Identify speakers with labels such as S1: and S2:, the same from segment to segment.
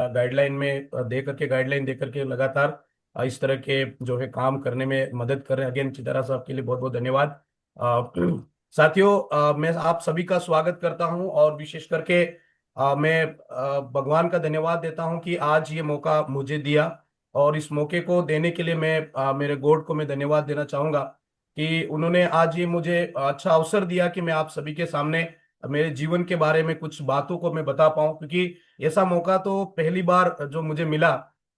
S1: Guideline में guideline दे करके लगातार इस तरह के जो है काम करने में मदद कर रहे हैं। अगेन चितारा साहब के लिए बहुत बहुत धन्यवाद। साथियों, मैं आप सभी का स्वागत करता हूं और विशेष करके मैं भगवान का धन्यवाद देता हूं कि आज ये मौका मुझे दिया। और इस मौके को देने के लिए मैं मेरे गॉड को मैं धन्यवाद देना चाहूंगा कि उन्होंने आज ये मुझे अच्छा अवसर दिया कि मैं आप सभी के सामने मेरे जीवन के बारे में कुछ बातों को मैं बता पाऊं, क्योंकि ऐसा मौका तो पहली बार जो मुझे मिला।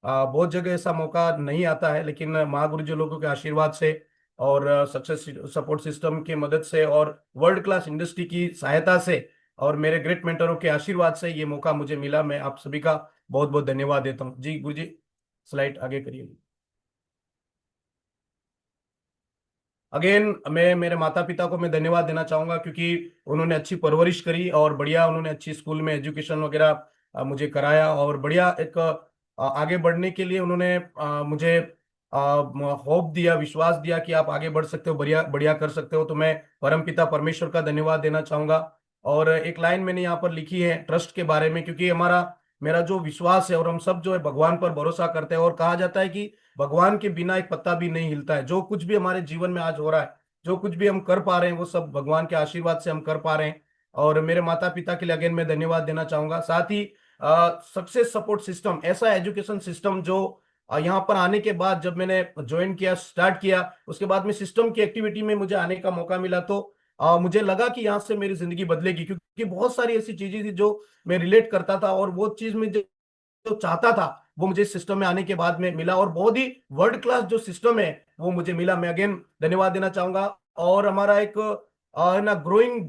S1: बहुत जगह ऐसा मौका नहीं आता है, लेकिन महागुरु जी लोगों के आशीर्वाद से और सक्सेस सपोर्ट सिस्टम की मदद से और वर्ल्ड क्लास इंडस्ट्री की सहायता से और मेरे ग्रेट मेंटरों के आशीर्वाद से ये मौका मुझे मिला। मैं आप सभी का बहुत बहुत धन्यवाद देता हूँ। जी गुरु जी, स्लाइड आगे करिए। अगेन मैं मेरे माता पिता को मैं धन्यवाद देना चाहूंगा, क्योंकि उन्होंने अच्छी परवरिश करी और बढ़िया उन्होंने अच्छी स्कूल में एजुकेशन वगैरह मुझे कराया और बढ़िया एक आगे बढ़ने के लिए उन्होंने मुझे होप दिया, विश्वास दिया कि आप आगे बढ़ सकते हो, बढ़िया बढ़िया कर सकते हो। तो मैं परम पिता परमेश्वर का धन्यवाद देना चाहूंगा। और एक लाइन मैंने यहाँ पर लिखी है ट्रस्ट के बारे में, क्योंकि हमारा मेरा जो विश्वास है और हम सब जो है भगवान पर भरोसा करते हैं, और कहा जाता है कि भगवान के बिना एक पत्ता भी नहीं हिलता है। जो कुछ भी हमारे जीवन में आज हो रहा है, जो कुछ भी हम कर पा रहे हैं, वो सब भगवान के आशीर्वाद से हम कर पा रहे हैं। और मेरे माता पिता के लिए अगेन मैं धन्यवाद देना चाहूंगा। साथ ही सक्सेस सपोर्ट सिस्टम ऐसा एजुकेशन सिस्टम जो यहाँ पर आने के बाद जब मैंने ज्वाइन किया, स्टार्ट किया, उसके बाद में सिस्टम की एक्टिविटी में मुझे आने का मौका मिला, तो मुझे लगा कि यहाँ से मेरी जिंदगी बदलेगी, क्योंकि बहुत सारी ऐसी चीजें थी जो मैं रिलेट करता था और वो चीज में जो चाहता था वो मुझे इस सिस्टम में आने के बाद में मिला, और बहुत ही वर्ल्ड क्लास जो सिस्टम है वो मुझे मिला। मैं अगेन धन्यवाद देना चाहूंगा। और हमारा एक है ना ग्रोइंग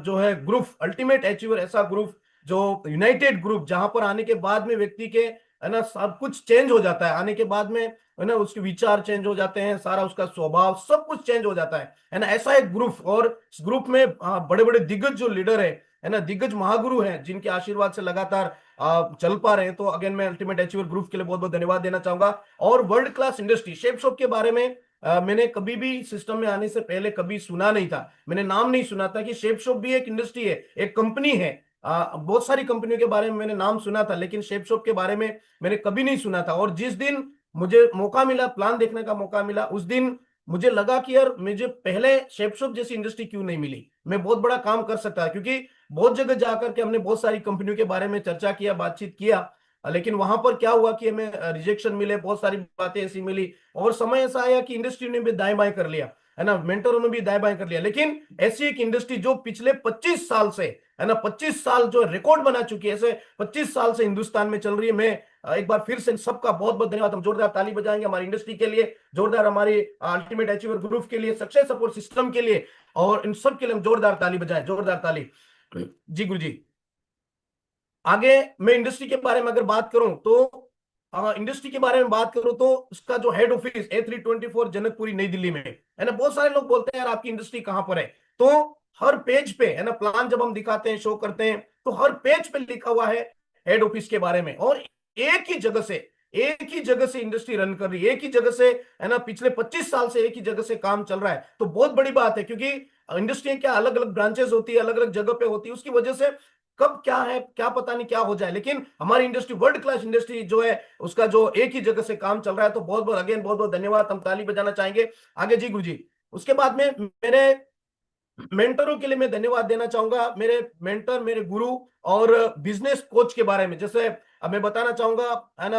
S1: जो है ग्रुप, अल्टीमेट अचीवर ऐसा ग्रुप, जो यूनाइटेड ग्रुप, जहां पर आने के बाद में व्यक्ति के है ना सब कुछ चेंज हो जाता है। आने के बाद में है ना उसके विचार चेंज हो जाते हैं, सारा उसका स्वभाव सब कुछ चेंज हो जाता है ना। ऐसा एक ग्रुप, और इस ग्रुप में बड़े बड़े दिग्गज जो लीडर है ना, दिग्गज महागुरु हैं, जिनके आशीर्वाद से लगातार चल पा रहे हैं। तो अगेन मैं अल्टीमेट अचीवर ग्रुप के लिए बहुत बहुत धन्यवाद देना चाहूंगा। और world class industry shape shop के बारे में मैंने कभी भी सिस्टम में आने से पहले कभी सुना नहीं था, मैंने नाम नहीं सुना था कि शेप शॉप भी एक इंडस्ट्री है, एक कंपनी है। बहुत सारी कंपनियों के बारे में मैंने नाम सुना था, लेकिन शेप शॉप के बारे में मैंने कभी नहीं सुना था। और जिस दिन मुझे मौका मिला, प्लान देखने का मौका मिला, उस दिन मुझे लगा कि यार मुझे पहले शेप शॉप जैसी इंडस्ट्री क्यों नहीं मिली, मैं बहुत बड़ा काम कर सकता है। क्योंकि बहुत जगह जाकर के हमने बहुत सारी कंपनियों के बारे में चर्चा किया, बातचीत किया, लेकिन वहां पर क्या हुआ कि हमें रिजेक्शन मिले, बहुत सारी बातें ऐसी मिली, और समय ऐसा आया कि इंडस्ट्री ने भी दाएं बाएं कर लिया, है ना, मेंटरों ने भी दाएं बाएं कर लिया। लेकिन ऐसी एक इंडस्ट्री जो पिछले 25 साल से, है ना, 25 साल जो रिकॉर्ड बना चुकी है, ऐसे 25 साल से हिंदुस्तान में चल रही है। मैं एक बार फिर से सबका बहुत बहुत धन्यवाद, हम जोरदार ताली बजाएंगे हमारी इंडस्ट्री के लिए, जोरदार हमारी अल्टीमेट अचीवर ग्रुप के लिए, सक्सेस सपोर्ट सिस्टम के लिए, और इन सब के लिए हम जोरदार ताली बजाएं, जोरदार ताली। जी गुरु जी। आगे मैं इंडस्ट्री के बारे में अगर बात करूं तो इंडस्ट्री के बारे में बात करूं तो उसका जो हेड ऑफिस A324 जनकपुरी नई दिल्ली में है ना। बहुत सारे लोग बोलते हैं यार आपकी इंडस्ट्री कहां पर है, तो हर पेज पे है ना, प्लान जब हम दिखाते हैं, शो करते हैं, तो हर पेज पे लिखा हुआ है हेड ऑफिस के बारे में। और एक ही जगह से इंडस्ट्री रन कर रही है, एक ही जगह से, है ना, पिछले 25 साल से एक ही जगह से काम चल रहा है। तो बहुत बड़ी बात है, क्योंकि इंडस्ट्री क्या अलग अलग ब्रांचेस होती है, अलग अलग जगह पे होती है, उसकी वजह से कब क्या है क्या पता नहीं क्या हो जाए। लेकिन हमारी इंडस्ट्री वर्ल्ड क्लास इंडस्ट्री जो है, उसका जो एक ही जगह से काम चल रहा है, तो बहुत बहुत अगेन बहुत बहुत धन्यवाद, हम ताली बजाना चाहेंगे। आगे जी गुरु जी। उसके बाद में मेरे मेंटरों के लिए मैं धन्यवाद देना चाहूंगा, मेरे मेंटर, मेरे गुरु और बिजनेस कोच के बारे में। जैसे अब मैं बताना चाहूंगा, है ना,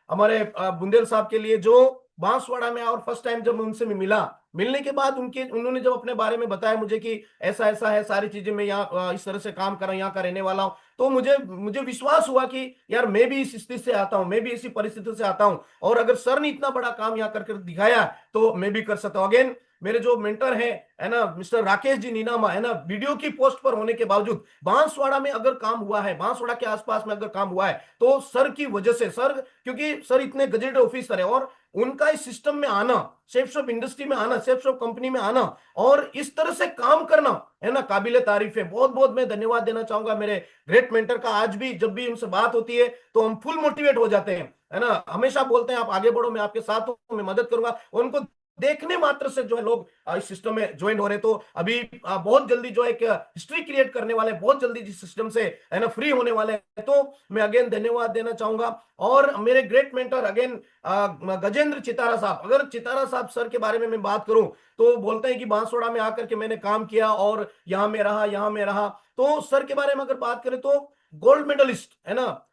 S1: हमारे बुंदेल साहब के लिए, जो बांसवाड़ा में, और फर्स्ट टाइम जब उनसे मैं मिला, मिलने के बाद उन्होंने जब अपने बारे में बताया मुझे कि ऐसा ऐसा है, सारी चीजें मैं यहाँ इस तरह से काम कर रहा हूँ, यहाँ का रहने वाला हूँ, तो मुझे मुझे विश्वास हुआ कि यार मैं भी इस स्थिति से आता हूँ, मैं भी इसी परिस्थिति से आता हूँ, और अगर सर ने इतना बड़ा काम यहाँ करके दिखाया तो मैं भी कर सकता हूँ। अगेन मेरे जो मेंटर है ना, मिस्टर राकेश जी नीनामा, है ना, वीडियो की पोस्ट पर होने के बावजूद बांसवाड़ा में अगर काम हुआ है, बांसवाड़ा के आसपास में अगर काम हुआ है, तो सर की वजह से, सर, क्योंकि सर इतने गजेटेड ऑफिसर है, और उनका इस सिस्टम में आना, सेफ शॉप इंडस्ट्री में आना, सेफ शॉप कंपनी में आना, और इस तरह से काम करना, है ना, काबिले तारीफ है। बहुत बहुत मैं धन्यवाद देना चाहूंगा मेरे ग्रेट मेंटर का। आज भी जब भी उनसे बात होती है तो हम फुल मोटिवेट हो जाते हैं, है ना, हमेशा बोलते हैं आप आगे बढ़ो, मैं आपके साथ हूं, मैं मदद करूंगा। उनको देखने मात्र से जो है लोग इस सिस्टम में ज्वाइन हो रहे। तो अभी बहुत जल्दी जो है एक हिस्ट्री क्रिएट करने वाले, बहुत जल्दी जिस सिस्टम से है ना फ्री होने वाले हैं। तो मैं अगेन धन्यवाद देना चाहूंगा। और मेरे great mentor again Gajendra Chitara साहब, अगर चितारा साहब सर के बारे में मैं बात करूं तो बोलते हैं कि बांसवाड़ा में आकर के मैंने काम किया और यहां में रहा। तो सर के बारे में अगर बात करें तो गोल्ड मेडलिस्ट है ना,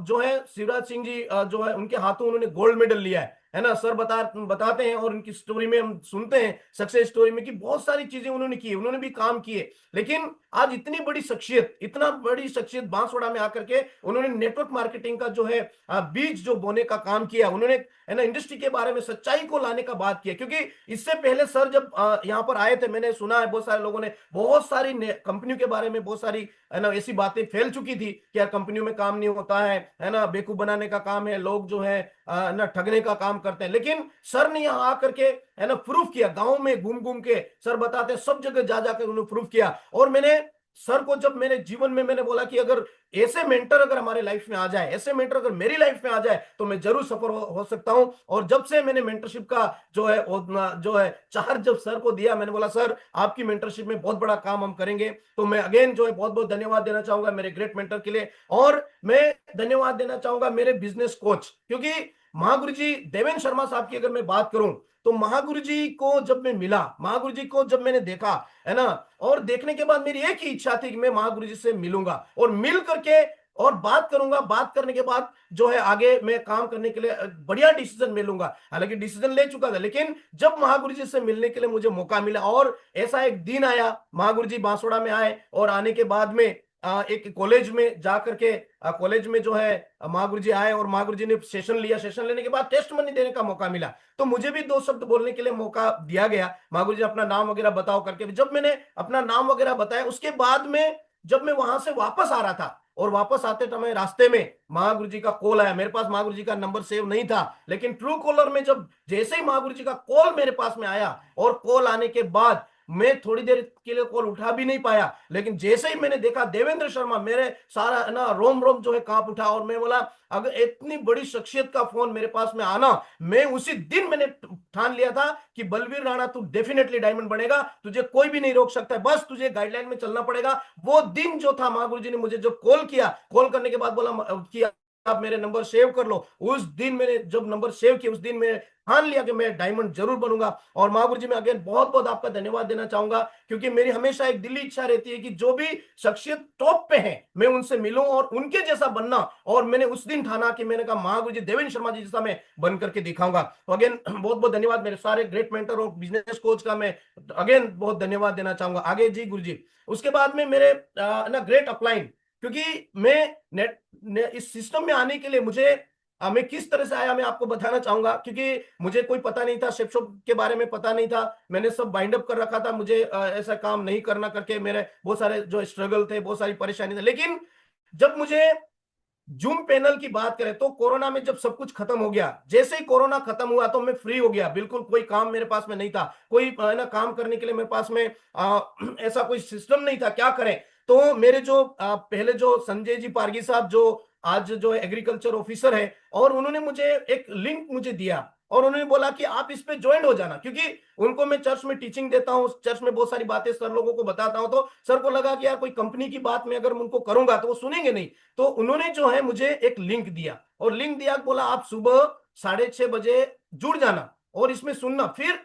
S1: जो है शिवराज सिंह जी जो है उनके हाथों उन्होंने गोल्ड मेडल लिया है ना। सर बताते हैं और उनकी स्टोरी में हम सुनते हैं, सक्सेस स्टोरी में, कि बहुत सारी चीजें उन्होंने की, उन्होंने भी काम किए। लेकिन आज इतनी बड़ी शख्सियत, इतना बड़ी शख्सियत बांसवाड़ा में आकर के उन्होंने नेटवर्क मार्केटिंग का जो है बीज जो बोने का काम किया, उन्होंने है ना इंडस्ट्री के बारे में सच्चाई को लाने का बात किया। क्योंकि इससे पहले सर जब यहाँ पर आए थे, मैंने सुना है बहुत सारे लोगों ने बहुत सारी कंपनियों के बारे में बहुत सारी है ना ऐसी बातें फैल चुकी थी कि यार कंपनियों में काम नहीं होता है ना, बेवकूफ बनाने का काम है, लोग जो है ना ठगने का काम करते हैं। लेकिन सर ने यहाँ आकर के है ना प्रूफ किया, गांव में घूम घूम के सर बताते हैं, सब जगह जा जाकर उन्होंने प्रूफ किया। और मैंने सर को जब मेरे जीवन में मैंने बोला कि अगर ऐसे मेंटर अगर हमारे लाइफ में आ जाए, ऐसे मेंटर अगर मेरी लाइफ में आ जाए तो मैं जरूर सफल हो सकता हूं। और जब से मैंने मेंटरशिप का जो है चार्ज जब सर को दिया, मैंने बोला सर आपकी मेंटरशिप में बहुत बड़ा काम हम करेंगे। तो मैं अगेन जो है बहुत बहुत धन्यवाद देना चाहूंगा मेरे ग्रेट मेंटर के लिए। और मैं धन्यवाद देना चाहूंगा मेरे बिजनेस कोच, क्योंकि महागुरु जी देवेंद्र शर्मा साहब की अगर मैं बात करूं तो महागुरु जी को जब मैं मिला, महागुरु जी को जब मैंने देखा है ना, और देखने के बाद मेरी एक ही इच्छा थी कि मैं महागुरु जी से मिलूंगा और मिल करके और बात करूंगा। बात करने के बाद जो है आगे मैं काम करने के लिए बढ़िया डिसीजन में लूंगा। हालांकि डिसीजन ले चुका था, लेकिन जब महागुरु जी से मिलने के लिए मुझे मौका मिला और ऐसा एक दिन आया, महागुरु जी बांसवाड़ा में आए और आने के बाद में एक कॉलेज में जाकर के कॉलेज में जो है महागुरु जी आए और महागुरु जी ने सेशन लिया। सेशन लेने के बाद टेस्ट मनी देने का मौका मिला, तो मुझे भी दो शब्द बोलने के लिए मौका दिया गया। महागुरु जी अपना नाम वगैरह बताओ करके, जब मैंने अपना नाम वगैरह बताया उसके बाद में जब मैं वहां से वापस आ रहा था और वापस आते समय रास्ते में महागुरु जी का कॉल आया। मेरे पास महागुरु जी का नंबर सेव नहीं था, लेकिन ट्रू कॉलर में जब जैसे ही महागुरु जी का कॉल मेरे पास में आया और कॉल आने के बाद मैं थोड़ी देर के लिए कॉल उठा भी नहीं पाया, लेकिन जैसे ही मैंने देखा देवेंद्र शर्मा, मेरे सारा ना रोम रोम जो है कांप उठा। और मैं बोला अगर इतनी बड़ी शख्सियत का फोन मेरे पास में आना, मैं उसी दिन मैंने ठान लिया था कि बलवीर राणा तू डेफिनेटली डायमंड बनेगा, तुझे कोई भी नहीं रोक सकता है, बस तुझे गाइडलाइन में चलना पड़ेगा। वो दिन जो था, महागुरु जी ने मुझे जब कॉल किया, कॉल करने के बाद बोला कि आप मेरे नंबर सेव कर लो, उस दिन मैंने जब नंबर सेव किया उस दिन मैं ठान लिया कि मैं डायमंड जरूर बनूंगा। और महागुरु जी मैं अगेन बहुत बहुत आपका धन्यवाद देना चाहूंगा, क्योंकि मेरी हमेशा एक दिली इच्छा रहती है कि जो भी शख्सियत टॉप पे है मैं उनसे मिलूं और उनके जैसा बनना। और मैंने उस दिन ठाना कि मैंने कहा महागुरु जी देवेंद्र शर्मा जी जैसा मैं बन करके दिखाऊंगा। तो अगेन बहुत बहुत धन्यवाद मेरे सारे ग्रेट मेंटर और बिजनेस कोच का मैं अगेन बहुत धन्यवाद देना चाहूंगा। आगे जी गुरु जी, उसके बाद में मेरे ना ग्रेट अपलाइन, क्योंकि मैं इस सिस्टम में आने के लिए मुझे मैं किस तरह से आया मैं आपको बताना चाहूंगा, क्योंकि मुझे कोई पता नहीं था, शेप शॉप के बारे में पता नहीं था, मैंने सब बाइंड अप कर रखा था, मुझे ऐसा काम नहीं करना करके मेरे बहुत सारे जो स्ट्रगल थे, बहुत सारी परेशानी थे। लेकिन जब मुझे जूम पैनल की बात करें तो कोरोना में जब सब कुछ खत्म हो गया, जैसे ही कोरोना खत्म हुआ तो मैं फ्री हो गया, बिल्कुल कोई काम मेरे पास में नहीं था, कोई ना काम करने के लिए मेरे पास में ऐसा कोई सिस्टम नहीं था, क्या करें। तो मेरे जो पहले जो संजय जी पारगी साहब जो आज जो एग्रीकल्चर ऑफिसर है, और उन्होंने मुझे एक लिंक मुझे दिया और उन्होंने बोला कि आप इस पे ज्वाइन हो जाना, क्योंकि उनको मैं चर्च में टीचिंग देता हूँ, चर्च में बहुत सारी बातें सर लोगों को बताता हूँ। तो सर को लगा कि यार कोई कंपनी की बात में अगर मैं उनको करूंगा तो वो सुनेंगे नहीं। तो उन्होंने जो है मुझे एक लिंक दिया और लिंक दिया, बोला आप सुबह 6:30 बजे जुड़ जाना और इसमें सुनना। फिर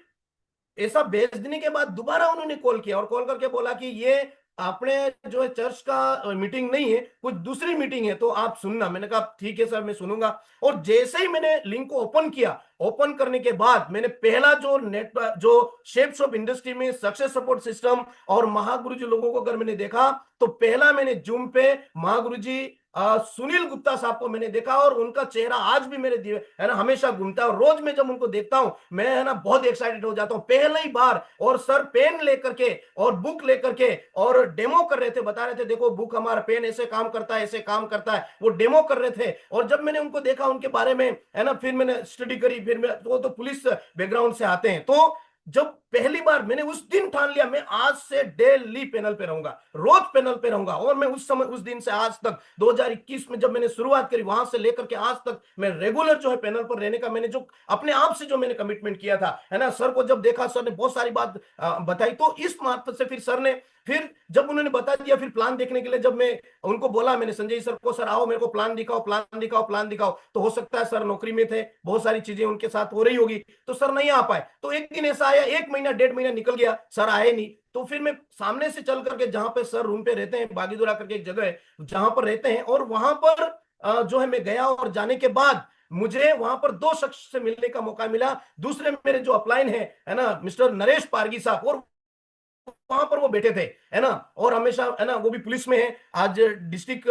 S1: ऐसा भेज देने के बाद दोबारा उन्होंने कॉल किया और कॉल करके बोला कि ये आपने जो है चर्च का मीटिंग नहीं है, कुछ दूसरी मीटिंग है, तो आप सुनना। मैंने कहा ठीक है सर मैं सुनूंगा। और जैसे ही मैंने लिंक को ओपन किया, ओपन करने के बाद मैंने पहला जो नेट जो शेप शॉप इंडस्ट्री में सक्सेस सपोर्ट सिस्टम और महागुरु जी लोगों को अगर मैंने देखा तो पहला मैंने जूम पे महागुरु जी सुनील गुप्ता साहब को मैंने देखा और उनका चेहरा आज भी मेरे दिए है ना हमेशा घूमता है। और रोज मैं जब उनको देखता हूं मैं है ना बहुत एक्साइटेड हो जाता हूं, पहले ही बार। और सर पेन लेकर के और बुक लेकर के और डेमो कर रहे थे, बता रहे थे देखो बुक हमारा पेन ऐसे काम करता है, ऐसे काम करता है, वो डेमो कर रहे थे। और जब मैंने उनको देखा उनके बारे में है ना, फिर मैंने स्टडी करी, फिर मैं वो तो पुलिस बैकग्राउंड से आते हैं, तो जब पहली बार मैंने उस दिन ठान लिया, मैं आज से डेली पैनल पे रहूंगा, रोज पैनल पे रहूंगा। और मैं उस समय, उस दिन से आज तक 2021 में जब मैंने शुरुआत करी, वहां से लेकर के आज तक मैं रेगुलर जो है पैनल पर रहने का मैंने जो अपने आप से जो मैंने कमिटमेंट किया था, है ना। सर को जब देखा, सर ने बहुत सारी बात बताई, तो इस मार्फत से फिर सर ने, फिर जब उन्होंने बता दिया, फिर प्लान देखने के लिए जब मैं उनको बोला, मैंने संजय सर को, सर आओ मेरे को प्लान दिखाओ, प्लान दिखाओ, प्लान दिखाओ। तो हो सकता है सर नौकरी में थे, बहुत सारी चीजें उनके साथ हो रही होगी, तो सर नहीं आ पाए। तो एक दिन ऐसा आया, 1 महीना 1.5 महीना निकल गया, सर आए नहीं। तो फिर मैं सामने से चल करके, जहां पे सर रूम पे रहते हैं, बागीदुरा करके एक जगह है जहां पर रहते हैं, और वहां पर जो है मैं गया, और जाने के बाद मुझे वहां पर दो शख्स से मिलने का मौका मिला। दूसरे मेरे जो अपलाइन है ना, मिस्टर नरेश पारगी साहब, और वहां पर वो बैठे थे, है ना। और हमेशा, है ना, वो भी पुलिस में है, आज डिस्ट्रिक्ट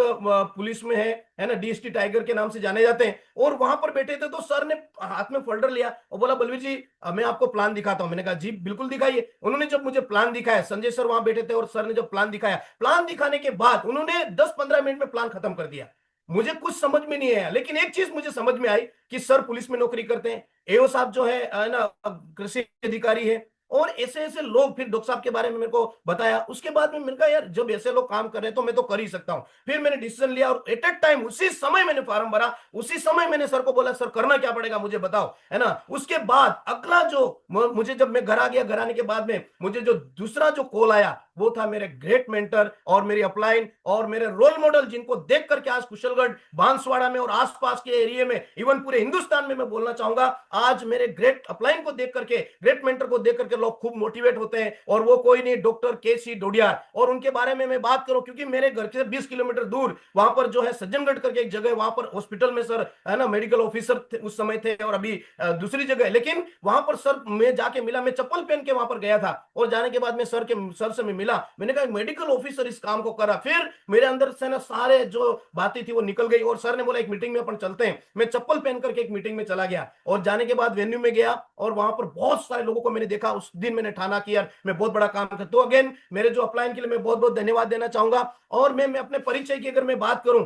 S1: पुलिस में है ना, डीएसटी टाइगर के नाम से जाने जाते हैं। और वहां पर बैठे थे, तो सर ने हाथ में फोल्डर लिया और बोला, बलवीर जी मैं आपको प्लान दिखाता हूं। मैंने कहा जी बिल्कुल दिखाइए। उन्होंने जब मुझे प्लान दिखाया, संजय सर वहां बैठे थे, और सर ने जब प्लान दिखाया, प्लान दिखाने के बाद उन्होंने 10-15 मिनट में प्लान खत्म कर दिया। मुझे कुछ समझ में नहीं आया, लेकिन एक चीज मुझे समझ में आई कि सर पुलिस में नौकरी करते हैं, एओ साहब जो है ना कृषि अधिकारी है, और ऐसे ऐसे लोग। फिर डॉक्टर साहब के बारे में मेरे को बताया। उसके बाद में मैंने कहा, यार जब ऐसे लोग काम कर रहे हैं तो मैं तो कर ही सकता हूं। फिर मैंने डिसीजन लिया, और एट ए टाइम उसी समय मैंने फॉर्म भरा, उसी समय मैंने सर को बोला, सर करना क्या पड़ेगा मुझे बताओ, है ना। उसके बाद अगला जो मुझे, जब मैं घर आ गया, घर आने के बाद में मुझे जो दूसरा जो कॉल आया, वो था मेरे ग्रेट मेंटर और मेरी अपलाइन और मेरे रोल मॉडल, जिनको देख करके आज कुशलगढ़, बांसवाड़ा में और आसपास के एरिया में, इवन पूरे हिंदुस्तान में मैं बोलना चाहूंगा, आज मेरे ग्रेट अपलाइन को देख करके, ग्रेट मेंटर को देख करके लोग खूब मोटिवेट होते हैं। और वो कोई नहीं, डॉक्टर के.सी. डोडियार। और उनके बारे में मैं बात करूं, क्योंकि मेरे घर से 20 किलोमीटर दूर वहां पर जो है सज्जनगढ़ करके एक जगह, वहां पर हॉस्पिटल में सर, है ना, मेडिकल ऑफिसर उस समय थे, और अभी दूसरी जगह। लेकिन वहां पर सर मैं जाके मिला, मैं चप्पल पहन के वहां पर गया था, और जाने के बाद में सर से मैं मिला। मैंने कहा मेडिकल ऑफिसर इस काम को करा। फिर मेरे अंदर से ना सारे जो बातें थी वो निकल गई, और सर ने बोला एक मीटिंग में अपन चलते हैं। मैं चप्पल पहन करके एक मीटिंग में चला गया, और जाने के बाद वेन्यू में गया, और वहां पर बहुत सारे लोगों को मैंने देखा। उस दिन मैंने ठाना कि यार मैं बहुत बड़ा काम कर। तो अगेन मेरे जो अपलाइन के लिए मैं बहुत बहुत धन्यवाद देना चाहूंगा। और मैं अपने परिचय की अगर मैं बात करूं,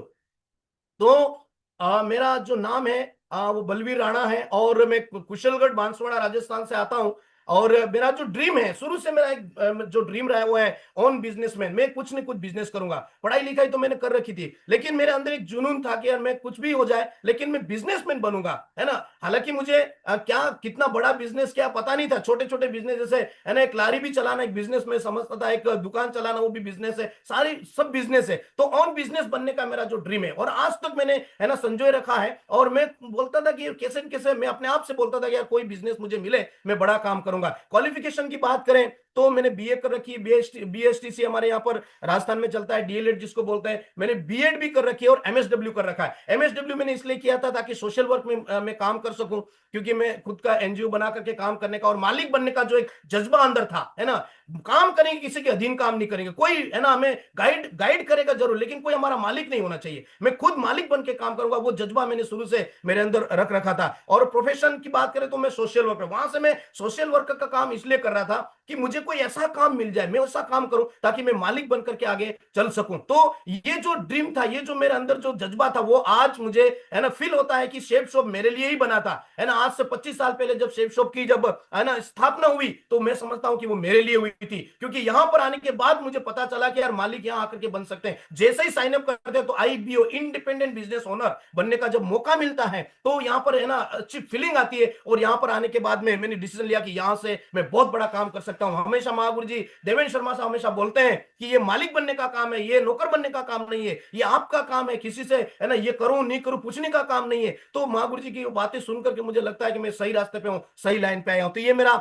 S1: तो मेरा जो नाम है वो बलवीर राणा है, और मैं कुशलगढ़ बांसवाड़ा राजस्थान से आता हूं। और मेरा जो ड्रीम है, शुरू से मेरा एक जो ड्रीम रहा है वो है ऑन बिजनेसमैन। मैं कुछ न कुछ बिजनेस करूंगा। पढ़ाई लिखाई तो मैंने कर रखी थी, लेकिन मेरे अंदर एक जुनून था कि यार मैं कुछ भी हो जाए, लेकिन मैं बिजनेसमैन बनूंगा, है ना। हालांकि मुझे क्या कितना बड़ा बिजनेस क्या पता नहीं था। छोटे छोटे बिजनेस, जैसे है ना, एक लारी भी चलाना एक बिजनेस में समझता था, एक दुकान चलाना वो भी बिजनेस है, सारी सब बिजनेस है। तो ऑन बिजनेस बनने का मेरा जो ड्रीम है, और आज तक मैंने, है ना, संजोए रखा है। और मैं बोलता था कि कैसे कैसे मैं अपने आप से बोलता था कि यार कोई बिजनेस मुझे मिले, मैं बड़ा काम करूंगा। क्वालिफिकेशन की बात करें तो मैंने बीए कर रखी है, बीएसटीसी हमारे यहाँ पर राजस्थान में चलता है, डीएलएड जिसको बोलते हैं। मैंने बीएड भी कर रखी है, और एमएसडब्ल्यू कर रखा है। एमएसडब्ल्यू मैंने इसलिए किया था ताकि सोशल वर्क में मैं काम कर सकूं, क्योंकि मैं खुद का एनजीओ बना करके काम करने का और मालिक बनने का जो एक जज्बा अंदर था, है ना। काम करेंगे, किसी के अधीन काम नहीं करेंगे। कोई, है ना, हमें गाइड गाइड करेगा जरूर, लेकिन कोई हमारा मालिक नहीं होना चाहिए। मैं खुद मालिक बन के काम करूंगा, वो जज्बा मैंने शुरू से मेरे अंदर रख रखा था। और प्रोफेशन की बात करें तो मैं सोशल वर्कर, वहां से मैं सोशल वर्कर का काम इसलिए कर रहा था कि मुझे कोई ऐसा काम मिल जाए, मैं ऐसा काम करूं ताकि मैं मालिक बनकर के आगे चल सकूं। तो ये जो ड्रीम था, ये जो मेरे अंदर जो जज्बा था, वो आज मुझे, है ना, फील होता है कि शेप शॉप मेरे लिए ही बना था, है ना। आज से 25 साल पहले जब शेप शॉप की, जब, है ना, स्थापना हुई, तो मैं समझता हूं कि वो मेरे लिए हुई थी, क्योंकि यहां पर आने के बाद मुझे पता चला कि यार मालिक यहां आकर के बन सकते हैं। जैसे ही साइन अप करते हैं तो आईबीओ, इंडिपेंडेंट बिजनेस ओनर बनने का जब मौका मिलता है, तो यहां पर, है ना, अच्छी फीलिंग आती है। और यहां पर आने के बाद में मैंने डिसीजन लिया कि यहां से मैं बहुत बड़ा काम कर सकता हूं। हमेशा महागुरु जी देवेंद्र शर्मा साहब हमेशा बोलते हैं कि ये मालिक बनने का काम है, ये नौकर बनने का काम नहीं है, ये आपका काम है। किसी से, है ना, ये करूं नहीं करूं पूछने का काम नहीं है। तो महागुरु जी की बातें सुनकर के मुझे लगता है कि मैं सही रास्ते पे हूं, सही लाइन पे आया हूं। तो ये मेरा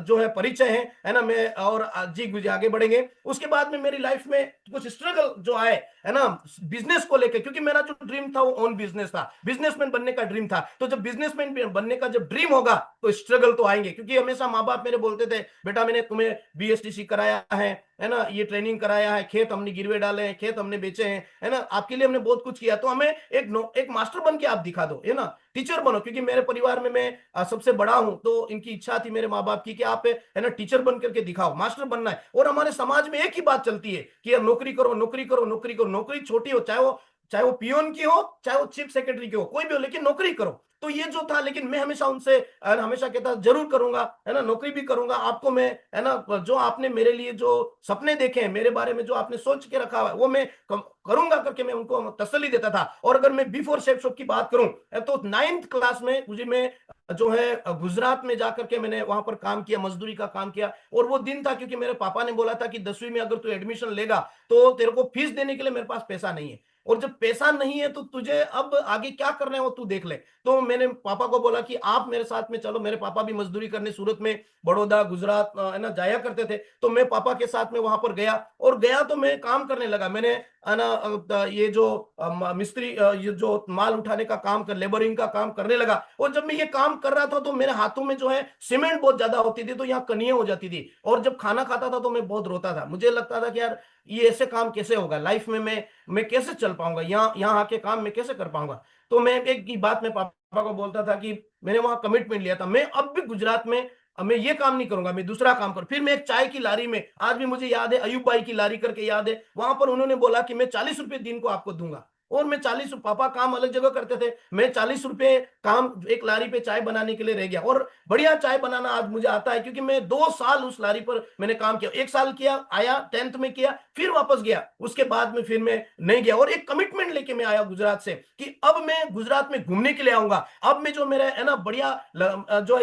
S1: जो है परिचय है ना। मैं और जी गुजर आगे बढ़ेंगे। उसके बाद में मेरी लाइफ में कुछ स्ट्रगल जो आए, है ना, बिजनेस को लेकर, क्योंकि मेरा जो ड्रीम था वो ऑन बिजनेस था, बिजनेसमैन बनने का ड्रीम था। तो जब बिजनेसमैन बनने का जब ड्रीम होगा तो स्ट्रगल तो आएंगे, क्योंकि हमेशा माँ बाप मेरे बोलते थे, बेटा मैंने तुम्हें बीएसटीसी कराया है ना, ये ट्रेनिंग कराया है, खेत हमने गिरवे डाले हैं, खेत हमने बेचे हैं, है ना, आपके लिए हमने बहुत कुछ किया, तो हमें एक मास्टर बन के आप दिखा दो, है ना, टीचर बनो। क्योंकि मेरे परिवार में मैं सबसे बड़ा हूं, तो इनकी इच्छा थी मेरे माँ बाप की कि आप, है ना, टीचर बन करके दिखाओ, मास्टर बनना है। और हमारे समाज में एक ही बात चलती है कि यार नौकरी करो, नौकरी करो, नौकरी करो। नौकरी छोटी हो, चाहे वो चाहे वो पियोन की हो, चाहे वो चीफ सेक्रेटरी की हो, कोई भी हो, लेकिन नौकरी करो। तो ये जो था, लेकिन मैं हमेशा उनसे हमेशा कहता जरूर करूंगा, है ना, नौकरी भी करूंगा, आपको मैं, है ना, जो आपने मेरे लिए जो सपने देखे हैं, मेरे बारे में जो आपने सोच के रखा हुआ है, वो मैं करूंगा करके मैं उनको तसल्ली देता था। और अगर मैं बिफोर शेफ शॉप की बात करूं, तो 9th क्लास में मुझे, मैं जो है गुजरात में जाकर के मैंने वहां पर काम किया, मजदूरी का काम किया। और वो दिन था, क्योंकि मेरे पापा ने बोला था कि 10वीं में अगर तू एडमिशन लेगा तो तेरे को फीस देने के लिए मेरे पास पैसा नहीं है, और जब पैसा नहीं है तो तुझे अब आगे क्या करना है वो तू देख ले। तो मैंने पापा को बोला कि आप मेरे साथ में चलो। मेरे पापा भी मजदूरी करने सूरत में, बड़ौदा, गुजरात, है ना, जाया करते थे। तो मैं पापा के साथ में वहां पर गया, और गया तो मैं काम करने लगा। मैंने, है ना, ये जो मिस्त्री, ये जो माल उठाने का काम कर, लेबरिंग का काम करने लगा। और जब मैं ये काम कर रहा था तो मेरे हाथों में जो है सीमेंट बहुत ज्यादा होती थी, तो यहाँ कनियां हो जाती थी। और जब खाना खाता था तो मैं बहुत रोता था। मुझे लगता था कि यार ये ऐसे काम कैसे होगा लाइफ में, मैं कैसे चल पाऊंगा, यहाँ यहाँ आके काम मैं कैसे कर पाऊंगा। तो मैं एक की बात में पापा को बोलता था कि मैंने वहां कमिटमेंट लिया था, मैं अब भी गुजरात में, अब मैं ये काम नहीं करूंगा, मैं दूसरा काम करूं। फिर मैं एक चाय की लारी में, आज भी मुझे याद है, अयूब भाई की लारी करके याद है, वहां पर उन्होंने बोला कि मैं 40 रुपए दिन को आपको दूंगा। और मैं 40, पापा काम अलग जगह करते थे, मैं 40 रुपए काम एक लारी पे चाय बनाने के लिए रह गया। और बढ़िया चाय बनाना आज मुझे आता है, क्योंकि मैं 2 साल उस लारी पर मैंने काम किया। 1 साल किया, आया 10th में किया, फिर वापस गया, उसके बाद में फिर मैं नहीं गया। और एक कमिटमेंट लेके मैं आया गुजरात से कि अब मैं गुजरात में घूमने के लिए आऊंगा, अब मैं जो मेरा, है ना, बढ़िया जो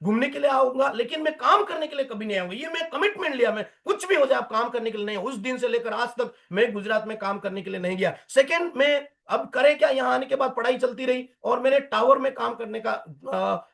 S1: घूमने के लिए आऊंगा, लेकिन मैं काम करने के लिए कभी नहीं आऊंगा। ये मैं कमिटमेंट लिया, मैं कुछ भी हो जाए आप काम करने के लिए नहीं। उस दिन से लेकर आज तक मैं गुजरात में काम करने के लिए नहीं गया। सेकंड, मैं अब करे क्या, यहां आने के बाद पढ़ाई चलती रही, और मैंने टावर में काम करने का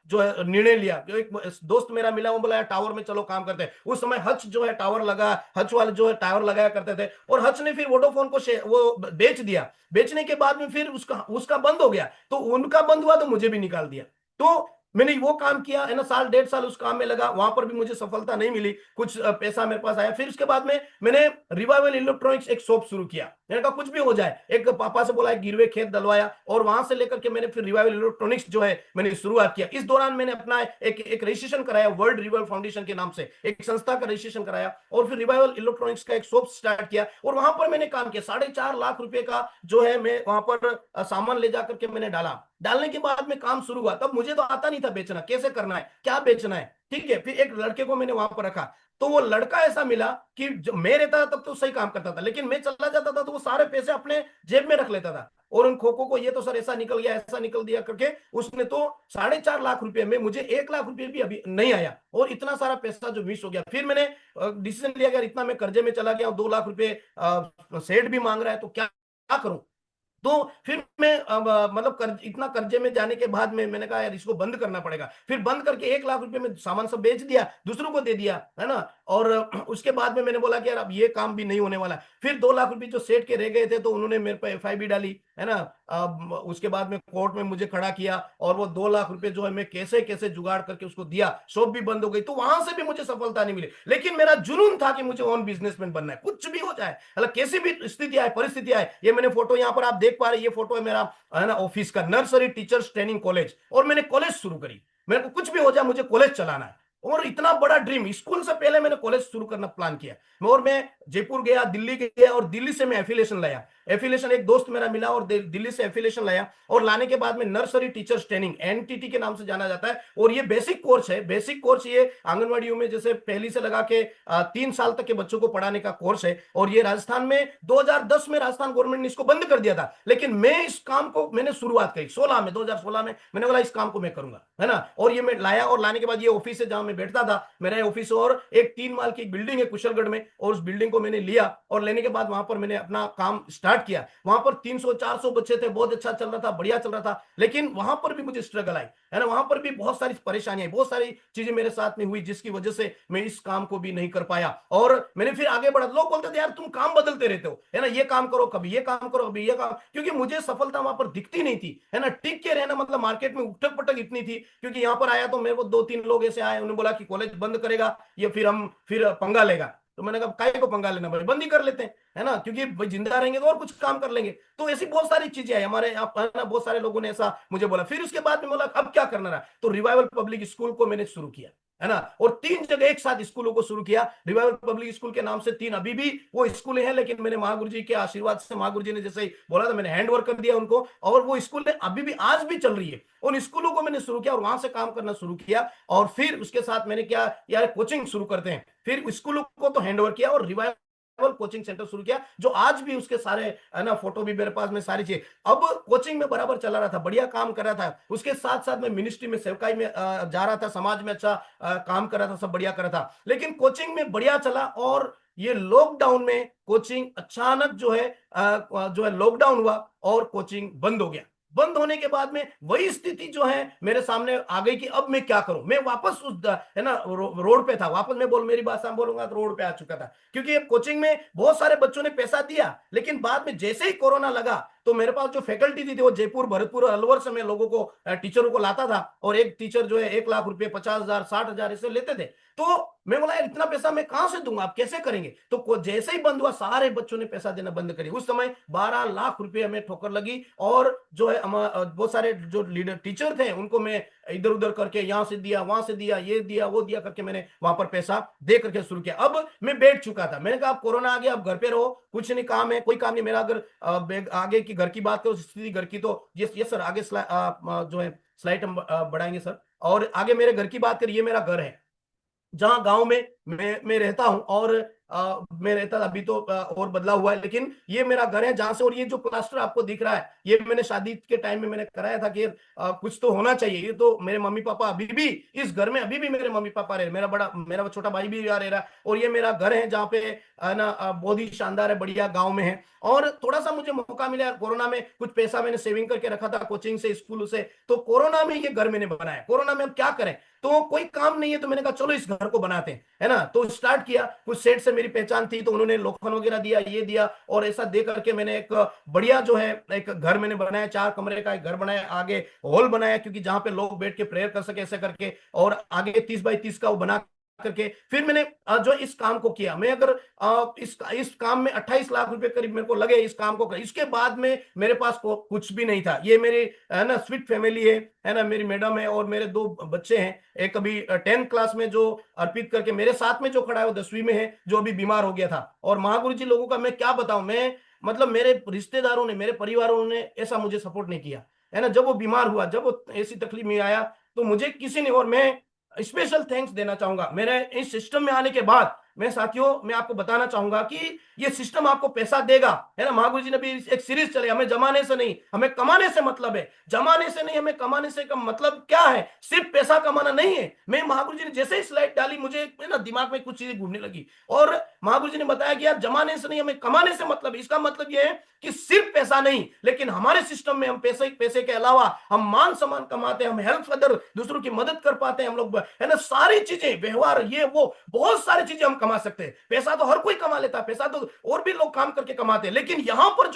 S1: जो है निर्णय लिया। जो एक दोस्त मेरा मिला, वो बोला टावर में चलो काम करते हैं। उस समय हच जो है टावर लगा, हच वाले जो है टावर लगाया करते थे, और हच ने फिर वोडाफोन को वो बेच दिया। बेचने के बाद में फिर उसका उसका बंद हो गया, तो उनका बंद हुआ तो मुझे भी निकाल दिया। तो मैंने वो काम किया, है ना, साल 1.5 साल उस काम में लगा। वहां पर भी मुझे सफलता नहीं मिली, कुछ पैसा मेरे पास आया। फिर उसके बाद में मैंने रिवाइवल इलेक्ट्रॉनिक्स एक शॉप शुरू किया। मैंने कहा कुछ भी हो जाए, एक पापा से बोला, एक गिरवे खेत डलवाया, और वहां से लेकर के मैंने फिर रिवाइवल इलेक्ट्रॉनिक्स जो है मैंने शुरुआत किया। इस दौरान मैंने अपना एक रजिस्ट्रेशन कराया, वर्ल्ड रिवाइवल फाउंडेशन के नाम से एक संस्था का रजिस्ट्रेशन कराया, और फिर रिवाइवल इलेक्ट्रॉनिक्स का एक शॉप स्टार्ट किया। और वहां पर मैंने काम किया, 4.5 लाख रुपए का जो है मैं वहां पर सामान ले जाकर के मैंने डाला। डालने के बाद में काम शुरू हुआ। तब मुझे तो आता नहीं था बेचना, कैसे करना है, क्या बेचना है, ठीक है। फिर एक लड़के को मैंने वहां पर रखा, तो वो लड़का ऐसा मिला कि जब मैं रहता था तब तो सही काम करता था, लेकिन मैं चला जाता था तो वो सारे पैसे अपने जेब में रख लेता था। और उन खोखों को, ये तो सर ऐसा निकल गया, ऐसा निकल दिया करके, उसने तो 4.5 लाख रुपए में मुझे 1 लाख रुपए भी अभी नहीं आया, और इतना सारा पैसा जो मिस हो गया। फिर मैंने डिसीजन लिया कि इतना मैं कर्जे में चला गया, 2 लाख रुपए सेठ भी मांग रहा है, तो क्या क्या करूं। तो फिर मैं मतलब इतना कर्जे में जाने के बाद में मैंने कहा यार इसको बंद करना पड़ेगा। फिर बंद करके 1 लाख रुपए में सामान सब बेच दिया, दूसरों को दे दिया, है ना। और उसके बाद में मैंने बोला कि यार अब ये काम भी नहीं होने वाला। फिर 2 लाख रुपए जो सेठ के रह गए थे, तो उन्होंने मेरे पे एफआईबी डाली, है ना। उसके बाद में कोर्ट में मुझे खड़ा किया, और वो 2 लाख रुपए जो है मैं कैसे कैसे जुगाड़ करके उसको दिया। शॉप भी बंद हो गई, तो वहां से भी मुझे सफलता नहीं मिली। लेकिन मेरा जुनून था कि मुझे ऑन बिजनेसमैन बनना है, कुछ भी हो जाए, मतलब कैसी भी स्थिति आए, परिस्थिति आए। ये मैंने फोटो यहाँ पर आप देख पा रहे, ये फोटो है मेरा, है ना, ऑफिस का, नर्सरी टीचर्स ट्रेनिंग कॉलेज। और मैंने कॉलेज शुरू करी, मेरे को कुछ भी हो जाए मुझे कॉलेज चलाना है। और इतना बड़ा ड्रीम, स्कूल से पहले मैंने कॉलेज शुरू करना प्लान किया। और मैं जयपुर गया, दिल्ली गया, और दिल्ली से मैं एफिलिएशन लाया। एफिलिएशन एक दोस्त मेरा मिला, और दिल्ली से एफिलिएशन लाया। और लाने के बाद में नर्सरी टीचर्स ट्रेनिंग, एनटीटी के नाम से जाना जाता है। और ये बेसिक कोर्स है। बेसिक कोर्स ये आंगनवाड़ियों में जैसे पहली से लगा के 3 साल तक के बच्चों को पढ़ाने का कोर्स है। और ये राजस्थान में 2010 में राजस्थान गवर्नमेंट ने इसको बंद कर दिया था, लेकिन मैं इस काम को मैंने शुरुआत करी 2016 में। मैंने बोला इस काम को मैं करूंगा, है ना। और ये मैं लाया, और लाने के बाद ये ऑफिस है जहां मैं बैठता था, मेरा ऑफिस, और एक 3 माल की बिल्डिंग है कुशलगढ़ में। और उस बिल्डिंग को मैंने लिया, और लेने के बाद वहां पर मैंने अपना काम स्टार्ट किया। वहां पर 300-400 बच्चे थे, बहुत अच्छा चल रहा था, बढ़िया चल रहा था। लेकिन वहां पर भी मुझे स्ट्रगल आई, है ना। वहां पर भी बहुत सारी परेशानियां, बहुत सारी चीजें मेरे साथ में हुई, जिसकी वजह से मैं इस काम को भी नहीं कर पाया। और मैंने फिर आगे बढ़ा। लोग बोलते थे यार तुम काम बदलते रहते हो, है ना, ये काम करो, कभी ये काम करो, कभी ये काम। क्योंकि मुझे सफलता वहां पर दिखती नहीं थी, है ना। टिक के रहना, मतलब मार्केट में उठक पटक इतनी थी। क्योंकि यहाँ पर आया तो मेरे को 2-3 लोग ऐसे आए, उन्होंने बोला कि कॉलेज बंद करेगा, ये फिर पंगा लेगा। तो मैंने कहा काय को पंगा लेना भाई, बंद ही कर लेते हैं, है ना। क्योंकि भाई जिंदा रहेंगे तो और कुछ काम कर लेंगे। तो ऐसी बहुत सारी चीजें आई हमारे यहाँ, है ना, बहुत सारे लोगों ने ऐसा मुझे बोला। फिर उसके बाद में बोला अब क्या करना रहा, तो रिवाइवल पब्लिक स्कूल को मैंने शुरू किया। है ना। और 3 जगह एक साथ स्कूलों को शुरू किया, रिवाइवल पब्लिक स्कूल के नाम से 3 अभी भी वो स्कूल हैं, लेकिन मैंने महागुरु जी के आशीर्वाद से, महागुरु जी ने जैसे ही बोला था, मैंने हैंड वर्क कर दिया उनको, और वो स्कूल अभी भी आज भी चल रही है। उन स्कूलों को मैंने शुरू किया और वहां से काम करना शुरू किया, और फिर उसके साथ मैंने क्या यार कोचिंग शुरू करते हैं, फिर स्कूलों को तो हैंड ओवर किया और रिवाइवल कोचिंग सेंटर शुरू किया, जो आज भी उसके सारे है ना फोटो भी मेरे पास में सारी चीज। अब कोचिंग में बराबर चला रहा था, बढ़िया काम कर रहा था, उसके साथ साथ मैं मिनिस्ट्री में, सेवकाई में जा रहा था, समाज में अच्छा काम कर रहा था, सब बढ़िया कर रहा था, लेकिन कोचिंग में बढ़िया चला। और ये लॉकडाउन में कोचिंग अचानक जो है लॉकडाउन हुआ और कोचिंग बंद हो गया। बंद होने के बाद में वही स्थिति जो है मेरे सामने आ गई कि अब मैं क्या करूं। मैं वापस उस है ना रोड पे था, वापस मैं मेरी भाषा में बोलूंगा तो रोड पे आ चुका था, क्योंकि कोचिंग में बहुत सारे बच्चों ने पैसा दिया, लेकिन बाद में जैसे ही कोरोना लगा तो मेरे पास जो फैकल्टी थी वो जयपुर, भरतपुर और अलवर से मैं लोगों को, टीचरों को लाता था, और एक टीचर जो है 1 लाख रुपए, 50,000, 60,000 ऐसे लेते थे। तो मैं बोला यार इतना पैसा मैं कहां से दूंगा, आप कैसे करेंगे। तो जैसे ही बंद हुआ सारे बच्चों ने पैसा देना बंद करी। उस समय 12 लाख रुपए हमें ठोकर लगी, और जो है बहुत सारे जो लीडर टीचर थे उनको मैं इधर उधर करके, यहां से दिया, वहां से दिया, ये दिया, वो दिया करके मैंने वहां पर पैसा दे करके शुरू किया। अब मैं बैठ चुका था, मैंने कहा अब कोरोना आ गया, अब घर पे रहो, कुछ नहीं काम है, कोई काम नहीं मेरा। अगर आगे की घर की बात करो, स्थिति घर की, तो ये सर आगे जो है स्लाइड हम बढ़ाएंगे सर। और आगे मेरे घर की बात करिए, मेरा घर है जहां गांव में मैं रहता हूं, और मैं रहता था, अभी तो और बदला हुआ है, लेकिन ये मेरा घर है जहां से। और ये जो प्लास्टर आपको दिख रहा है, ये मैंने शादी के टाइम में मैंने कराया था कि कुछ तो होना चाहिए। ये तो मेरे मम्मी पापा अभी भी इस घर में, अभी भी मेरे मम्मी पापा रहे, मेरा छोटा भाई भी यहाँ रह रहा है, और ये मेरा घर है जहाँ पे ना बहुत ही शानदार है, बढ़िया गाँव में है। और थोड़ा सा मुझे मौका मिला कोरोना में, कुछ पैसा मैंने सेविंग करके रखा था कोचिंग से, स्कूल से, तो कोरोना में ये घर मैंने बनाया। कोरोना में हम क्या करें, तो कोई काम नहीं है, तो मैंने कहा चलो इस घर को बनाते हैं, है ना। तो स्टार्ट किया, कुछ सेठ से मेरी पहचान थी, तो उन्होंने लोखंड वगैरह दिया, ये दिया, और ऐसा दे करके मैंने एक बढ़िया जो है एक घर मैंने बनाया, 4 कमरे का एक घर बनाया, आगे हॉल बनाया, क्योंकि जहां पे लोग बैठ के प्रेयर कर सके, ऐसे करके, और आगे 30 बाई 30 का वो बना करके फिर मैंने जो इस काम को किया। मैं अगर इस काम में 28 लाख रुपए करीब मेरे को लगे इस काम को कर। इसके बाद में मेरे पास कुछ भी नहीं था। ये मेरी है ना स्वीट फैमिली है ना, मेरी मैडम है और मेरे 2 बच्चे हैं, एक अभी 10th क्लास में जो अर्पित करके मेरे साथ में जो खड़ा है, वो 10वीं में है, जो अभी बीमार हो गया था। और महागुरु जी लोगों का मैं क्या बताऊं, मैं मतलब मेरे रिश्तेदारों ने, मेरे परिवारों ने ऐसा मुझे सपोर्ट नहीं किया, है ना। जब वो बीमार हुआ, जब वो ऐसी तकलीफ में आया, तो मुझे किसी ने, और मैं स्पेशल थैंक्स देना चाहूंगा मेरे इस सिस्टम में आने के बाद। मैं साथियों, मैं आपको बताना चाहूंगा कि ये सिस्टम आपको पैसा देगा, है ना। महागुरु जी ने भी एक सीरीज चले, हमें जमाने से नहीं, हमें कमाने से मतलब है। जमाने से नहीं, हमें कमाने से का मतलब क्या है, सिर्फ पैसा कमाना नहीं है। मैं महागुरु जी ने जैसे ही स्लाइड डाली, मुझे ना दिमाग में कुछ चीजें घूमने लगी, और महागुरु जी ने बताया कि यार जमाने से नहीं, हमें कमाने से मतलब। इसका मतलब यह है कि सिर्फ पैसा नहीं, लेकिन हमारे सिस्टम में हम पैसे के अलावा हम मान सम्मान कमाते हैं, हम हेल्प अदर, दूसरों की मदद कर पाते हैं हम लोग, है ना। सारी चीजें, व्यवहार, ये वो बहुत सारी चीजें हम कमा सकते हैं। पैसा तो हर कोई कमा लेता है, पैसा तो और भी लोग काम करके कमाते हैं, लेकिन यहां पर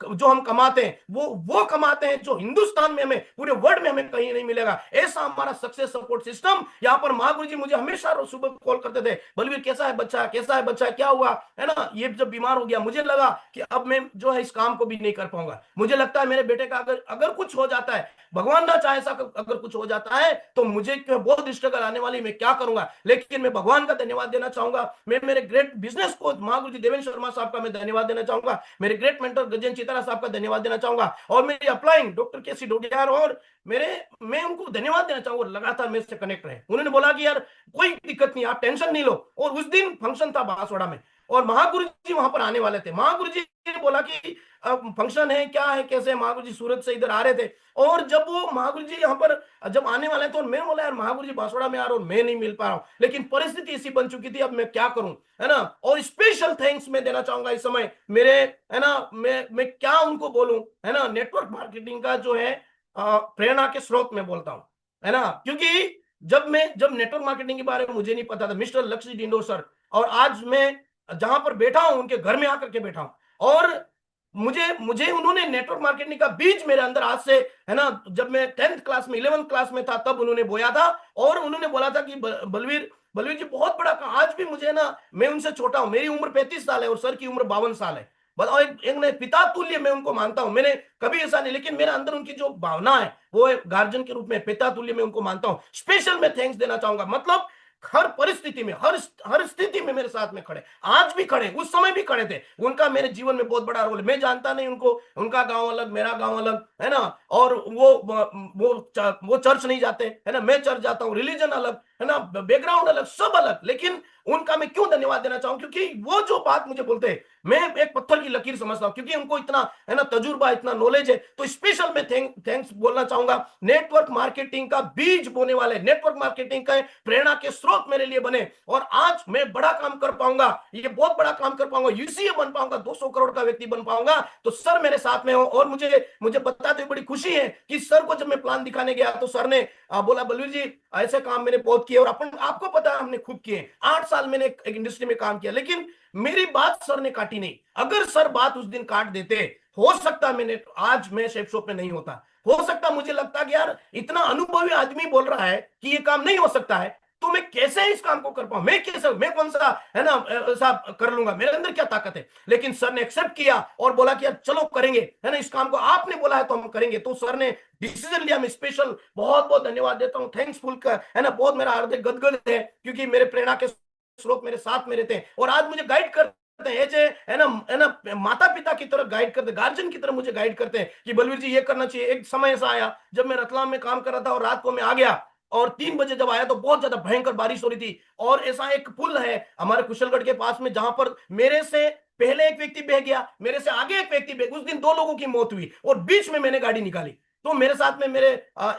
S1: जो हम कमाते हैं, वो कमाते हैं जो हिंदुस्तान में हमें, पूरे वर्ल्ड में हमें कहीं नहीं मिलेगा। ऐसा हमारा सक्सेस सपोर्ट सिस्टम। यहां पर महागुरु जी मुझे हमेशा सुबह कॉल करते थे, बलवीर कैसा है बच्चा, कैसा है बच्चा, क्या हुआ, है ना। ये जब बीमार हो गया, मुझे लगा कि अब मैं जो है इस काम को भी नहीं कर पाऊंगा। मुझे लगता है मेरे बेटे का अगर कुछ हो जाता है, भगवान ना चाहे ऐसा अगर कुछ हो जाता है, तो मुझे बहुत स्ट्रगल आने वाली, मैं क्या करूंगा। लेकिन मैं भगवान का धन्यवाद देना चाहूंगा, मैं मेरे ग्रेट बिजनेस कोच महागुरु जी देवेंद्र शर्मा साहब का मैं धन्यवाद देना चाहूंगा, मेरे ग्रेट मेंटर गजेंद्र चितारा साहब का धन्यवाद देना चाहूंगा, और मेरी अपलाइंग डॉक्टर केसी डोडियार, और मैं उनको धन्यवाद देना चाहूंगा, लगातार मेरे से कनेक्ट रहे। उन्होंने बोला कि यार कोई दिक्कत नहीं, आप टेंशन नहीं लो। और उस दिन फंक्शन था बांसवाड़ा में, और महागुरु जी वहां पर आने वाले थे। महागुरु जी ने बोला कि फंक्शन है, क्या है, कैसे। महागुरु जी सूरत से इधर आ रहे थे, और जब वो महागुरु जी यहाँ पर जब आने वाले थे, तो मैं बोला यार महागुरु जी बांसवाड़ा में आ रहा हूँ, मैं नहीं मिल पा रहा हूँ, लेकिन परिस्थिति ऐसी बन चुकी थी, अब मैं क्या करूं, है ना। और स्पेशल थैंक्स मैं देना चाहूंगा इस समय मेरे, है ना, मैं क्या उनको बोलूं, है ना। नेटवर्क मार्केटिंग का जो है प्रेरणा के स्रोत में बोलता हूं, है ना। क्योंकि जब नेटवर्क मार्केटिंग के बारे में मुझे नहीं पता था, मिस्टर लक्ष्य डिंडोर सर, और आज मैं जहां पर बैठा हूं उनके घर में आकर के बैठा हूं, और मुझे मुझे उन्होंने नेटवर्क मार्केटिंग का बीज मेरे अंदर आज से, है ना, जब मैं 10th क्लास में 11th क्लास में था, तब उन्होंने बोया था। और उन्होंने बोला था कि बलवीर बलवीर जी बहुत बड़ा काम। आज भी मुझे ना, मैं उनसे छोटा हूं, मेरी उम्र 35 साल है और सर की उम्र 52 साल है। बताओ, एक पिता तुल्य मैं उनको मानता हूं। मैंने कभी ऐसा नहीं, लेकिन मेरे अंदर उनकी जो भावना है, वो गार्जियन के रूप में पिता तुल्य मैं उनको मानता हूं। स्पेशल मैं थैंक्स देना चाहूंगा, मतलब हर परिस्थिति में, हर स्थिति में मेरे साथ में खड़े, आज भी खड़े, उस समय भी खड़े थे। उनका मेरे जीवन में बहुत बड़ा रोल है। मैं जानता नहीं उनको, उनका गांव अलग, मेरा गांव अलग है ना, और वो चर्च नहीं जाते है ना, मैं चर्च जाता हूँ, रिलीजन अलग है ना, बैकग्राउंड अलग, सब अलग, लेकिन उनका मैं क्यों धन्यवाद देना चाहूं, क्योंकि वो जो बात मुझे बोलते हैं मैं एक पत्थर की लकीर समझता हूं, क्योंकि उनको इतना है ना तजुर्बा, इतना नॉलेज है। तो स्पेशल मैं थैंक्स बोलना चाहूंगा। नेटवर्क मार्केटिंग का बीज बोने वाले, नेटवर्क मार्केटिंग का प्रेरणा के स्रोत मेरे लिए बने, और आज मैं बड़ा काम कर पाऊंगा, ये बहुत बड़ा काम कर पाऊंगा, यूसीए बन पाऊंगा, 200 करोड़ का व्यक्ति बन पाऊंगा, तो सर मेरे साथ में हो। और मुझे मुझे बताते हुए बड़ी खुशी है कि सर को जब मैं प्लान दिखाने गया तो सर ने बोला, बलवीर जी ऐसे काम मैंने बहुत किए, और अपन आपको पता है हमने खूब किए, 8 साल मैंने एक इंडस्ट्री में काम किया, लेकिन मेरी बात सर ने काटी नहीं। अगर सर बात उस दिन काट देते, हो सकता मैंने आज मैं शेफ शॉप में नहीं होता, हो सकता मुझे लगता कि यार इतना अनुभवी आदमी बोल रहा है कि ये काम नहीं हो सकता है, तो मैं कैसे इस काम को कर पाऊं, मैं कैसे, मैं कौन सा है ना ऐसा कर लूंगा, मेरे अंदर क्या ताकत है। लेकिन सर ने एक्सेप्ट किया और बोला कि यार चलो करेंगे, है ना, इस काम को आपने बोला है तो हम करेंगे। तो सर ने डिसीजन लिया। मैं स्पेशल बहुत बहुत धन्यवाद देता हूँ, थैंक्सफुल का है ना, बहुत मेरा हृदय गदगद है, क्योंकि मेरे प्रेरणा के स्रोत मेरे साथ में रहते हैं, और आज मुझे गाइड करते हैं, है ना माता पिता की तरह गाइड करते, गार्जियन की तरह मुझे गाइड करते हैं कि बलवीर जी ये करना चाहिए। एक समय ऐसा आया जब मैं रतलाम में काम कर रहा था, और रात को मैं आ गया, और 3 बजे जब आया तो बहुत ज्यादा भयंकर बारिश हो रही थी, और ऐसा एक पुल है हमारे कुशलगढ़ के पास में, जहां पर मेरे से पहले एक व्यक्ति बह गया, मेरे से आगे एक व्यक्ति बह, उस दिन 2 लोगों की मौत हुई, और बीच में मैंने गाड़ी निकाली। तो मेरे साथ में मेरे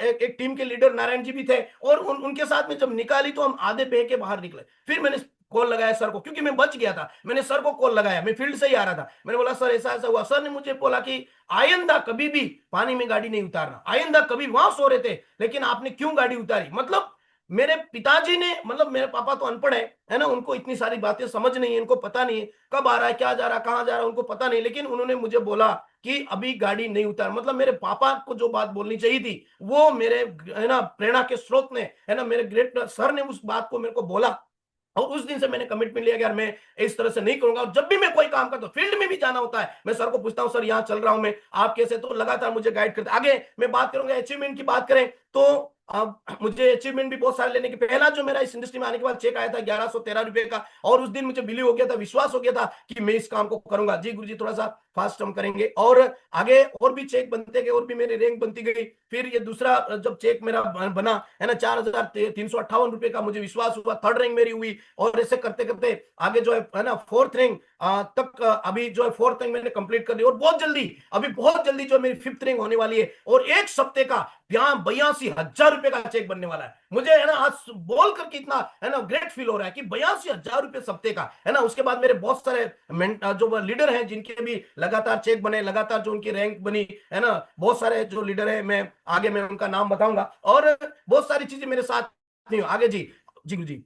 S1: एक टीम के लीडर नारायण जी भी थे, और उनके साथ में जब निकाली तो हम आधे बह के बाहर निकले। फिर मैंने कॉल लगाया सर को, क्योंकि मैं बच गया था, मैंने सर को कॉल लगाया, मैं फील्ड से ही आ रहा था, मैंने बोला सर ऐसा ऐसा हुआ। सर ने मुझे बोला कि आइंदा कभी भी पानी में गाड़ी नहीं उतारना, आइंदा कभी, वहां सो रहे थे लेकिन आपने क्यों गाड़ी उतारी। मतलब मेरे पिताजी ने, मतलब मेरे पापा तो अनपढ़ है ना, उनको इतनी सारी बातें समझ नहीं है, इनको पता नहीं है कब आ रहा है, क्या जा रहा है, कहां जा रहा है, उनको पता नहीं, लेकिन उन्होंने मुझे बोला कि अभी गाड़ी नहीं उतार। मतलब मेरे पापा को जो बात बोलनी चाहिए थी, वो मेरे है ना प्रेरणा के स्रोत ने, है ना, मेरे ग्रेट सर ने उस बात को मेरे को बोला, और उस दिन से मैंने कमिटमेंट लिया कि यार मैं इस तरह से नहीं करूंगा। और जब भी मैं कोई काम करता हूँ, फील्ड में भी जाना होता है, मैं सर को पूछता हूँ, सर यहाँ चल रहा हूं मैं, आप कैसे, तो लगातार मुझे गाइड करते। आगे मैं बात करूंगा अचीवमेंट की बात करें तो अब मुझे अचीवमेंट भी बहुत सारे लेने के, पहला जो मेरा इस इंडस्ट्री में आने के बाद चेक आया था 1113 रुपए का, और उस दिन मुझे बिलीव हो गया था, विश्वास हो गया था कि मैं इस काम को करूंगा। जी गुरु जी, थोड़ा सा फास्ट हम करेंगे, और आगे और भी चेक बनते गए, और भी मेरी रैंक बनती गई। फिर ये दूसरा जब चेक मेरा बना है ना 4358 रुपए का, मुझे विश्वास हुआ, थर्ड रैंक मेरी हुई, और ऐसे करते करते आगे जो है ना फोर्थ रैंक तक, अभी जो है फोर्थ रैंक मैंने कंप्लीट कर दी, और बहुत जल्दी, अभी बहुत जल्दी जो मेरी फिफ्थ रैंक होने वाली है, और एक सप्ते का 82,000 रुपए का चेक बनने वाला है। मुझे है ना आज बोल करके इतना है ना ग्रेट फील हो रहा है कि 82,000 रुपए सप्ते का है ना। उसके बाद मेरे बहुत सारे जो लीडर हैं जिनके भी लगातार चेक बने, लगातार जो उनकी रैंक बनी है ना, बहुत सारे जो लीडर है, मैं आगे मैं उनका नाम बताऊंगा, और बहुत सारी चीजें मेरे साथ नहीं हो आगे। जी जी गुरु जी।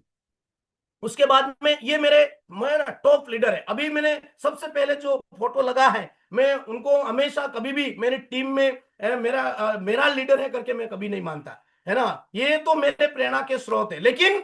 S1: उसके बाद में ये मेरा टॉप लीडर है। अभी मैंने सबसे पहले जो फोटो लगा है, मैं उनको हमेशा कभी भी मेरी टीम में मेरा लीडर है करके मैं कभी नहीं मानता, है ना। ये तो मेरे प्रेरणा के स्रोत है, लेकिन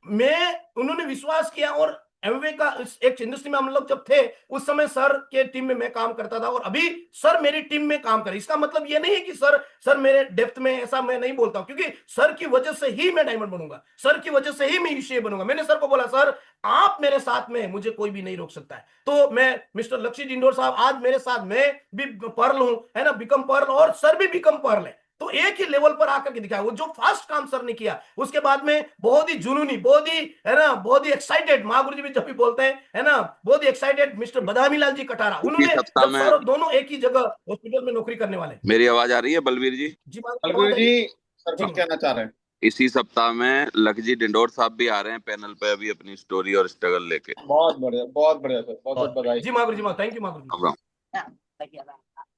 S1: मैं उन्होंने विश्वास किया, और एमवे का एक इंडस्ट्री में हम लोग जब थे, उस समय सर के टीम में मैं काम करता था, और अभी सर मेरी टीम में काम करे। इसका मतलब ये नहीं है कि सर मेरे डेप्थ में, ऐसा मैं नहीं बोलता हूं, क्योंकि सर की वजह से ही मैं डायमंड बनूंगा, सर की वजह से ही मैं यूसीए बनूंगा। मैंने सर को बोला, सर आप मेरे साथ में, मुझे कोई भी नहीं रोक सकता है। तो मैं मिस्टर लक्ष्य इंडोर साहब आज मेरे साथ, मैं भी पर्ल हूं, है ना, बिकम पर्ल, और सर भी बिकम पर्ल है। तो एक ही लेवल पर आकर के दिखाया, वो जो फास्ट काम सर ने किया, उसके बाद में बहुत ही जुनूनी, बहुत ही है ना, बहुत ही एक्साइटेड, महागुरु जी भी जब भी बोलते हैं है ना, बहुत ही एक्साइटेड मिस्टर बदामी लाल जी कटारा,
S2: इसी
S1: उन्होंने
S2: सप्ताह
S1: जब
S2: में
S1: सर दोनों एक ही जगह हॉस्पिटल में नौकरी करने वाले।
S2: मेरी आवाज आ रही है बलवीर जी?
S1: जी महागुरु
S3: बलवीर
S1: आवाज आ रही
S3: जी,
S1: है?
S3: सर
S1: जी
S3: कुछ कहना चाह रहे हैं।
S2: इसी सप्ताह में लखजी डिंडोर साहब भी आ रहे हैं पैनल पे, अभी अपनी स्टोरी और स्ट्रगल लेके।
S3: बहुत बढ़िया सर, बहुत बहुत बधाई।
S1: जी महागुरु जी, थैंक यू महागुरु जी।
S2: अब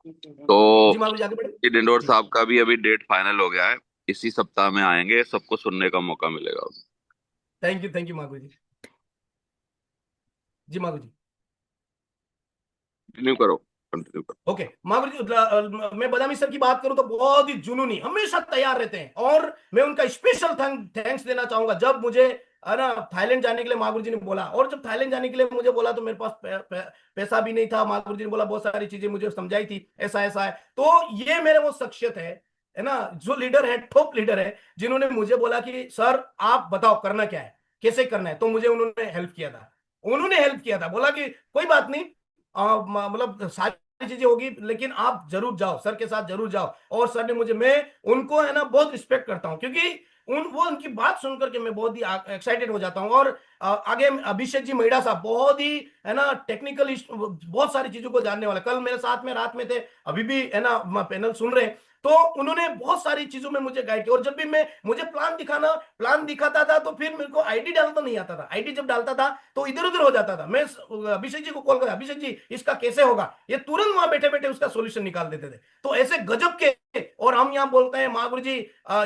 S2: तो
S1: जी महागुरु जी आगे बढ़े।
S2: लखजी डिंडोर
S1: जी
S2: साहब का भी अभी डेट फाइनल हो गया है, इसी सप्ताह में आएंगे, सबको सुनने का मौका मिलेगा।
S1: Thank you Mahaguru ji. जी महागुरु जी।
S2: कंटिन्यू करो, कंटिन्यू करो।
S1: ओके महागुरु जी, मैं बदामी सर की बात करूं तो बहुत ही जुनूनी, हमेशा तैयार रहते हैं, और मैं उनका स्पेशल थैंक्स देना चाहूंगा। जब मुझे है ना थाईलैंड जाने के लिए महागुरु जी ने बोला, और जब थाईलैंड जाने के लिए मुझे बोला तो मेरे पास पैसा भी नहीं था। महागुरु जी ने बोला, बहुत सारी चीजें मुझे समझाई थी, ऐसा ऐसा है। तो ये मेरे वो शख्सियत है ना, जो लीडर है, टॉप लीडर है, जिन्होंने मुझे बोला कि सर आप बताओ करना क्या है। कैसे करना है, तो मुझे उन्होंने हेल्प किया था। उन्होंने हेल्प किया था, बोला कि कोई बात नहीं, मतलब सारी चीजें होगी, लेकिन आप जरूर जाओ, सर के साथ जरूर जाओ। और सर ने मुझे, मैं उनको है ना बहुत रिस्पेक्ट करता हूँ, क्योंकि उनकी बात सुनकर के मैं बहुत ही एक्साइटेड हो जाता हूँ। और आगे अभिषेक जी महिड़ा साहब बहुत ही है ना टेक्निकल, बहुत सारी चीजों को जानने वाले, कल मेरे साथ में रात में थे, अभी भी है ना पैनल सुन रहे हैं। तो उन्होंने बहुत सारी चीजों में मुझे गाइड किया। और जब भी मैं मुझे प्लान दिखाता था, तो फिर मेरे को आईडी डालता नहीं आता था। आईडी जब डालता था तो इधर उधर हो जाता था। मैं अभिषेक जी को कॉल कर, अभिषेक जी इसका कैसे होगा, ये तुरंत वहां बैठे बैठे उसका सोल्यूशन निकाल देते थे। तो ऐसे गजब के, और हम यहाँ बोलते हैं महागुरु जी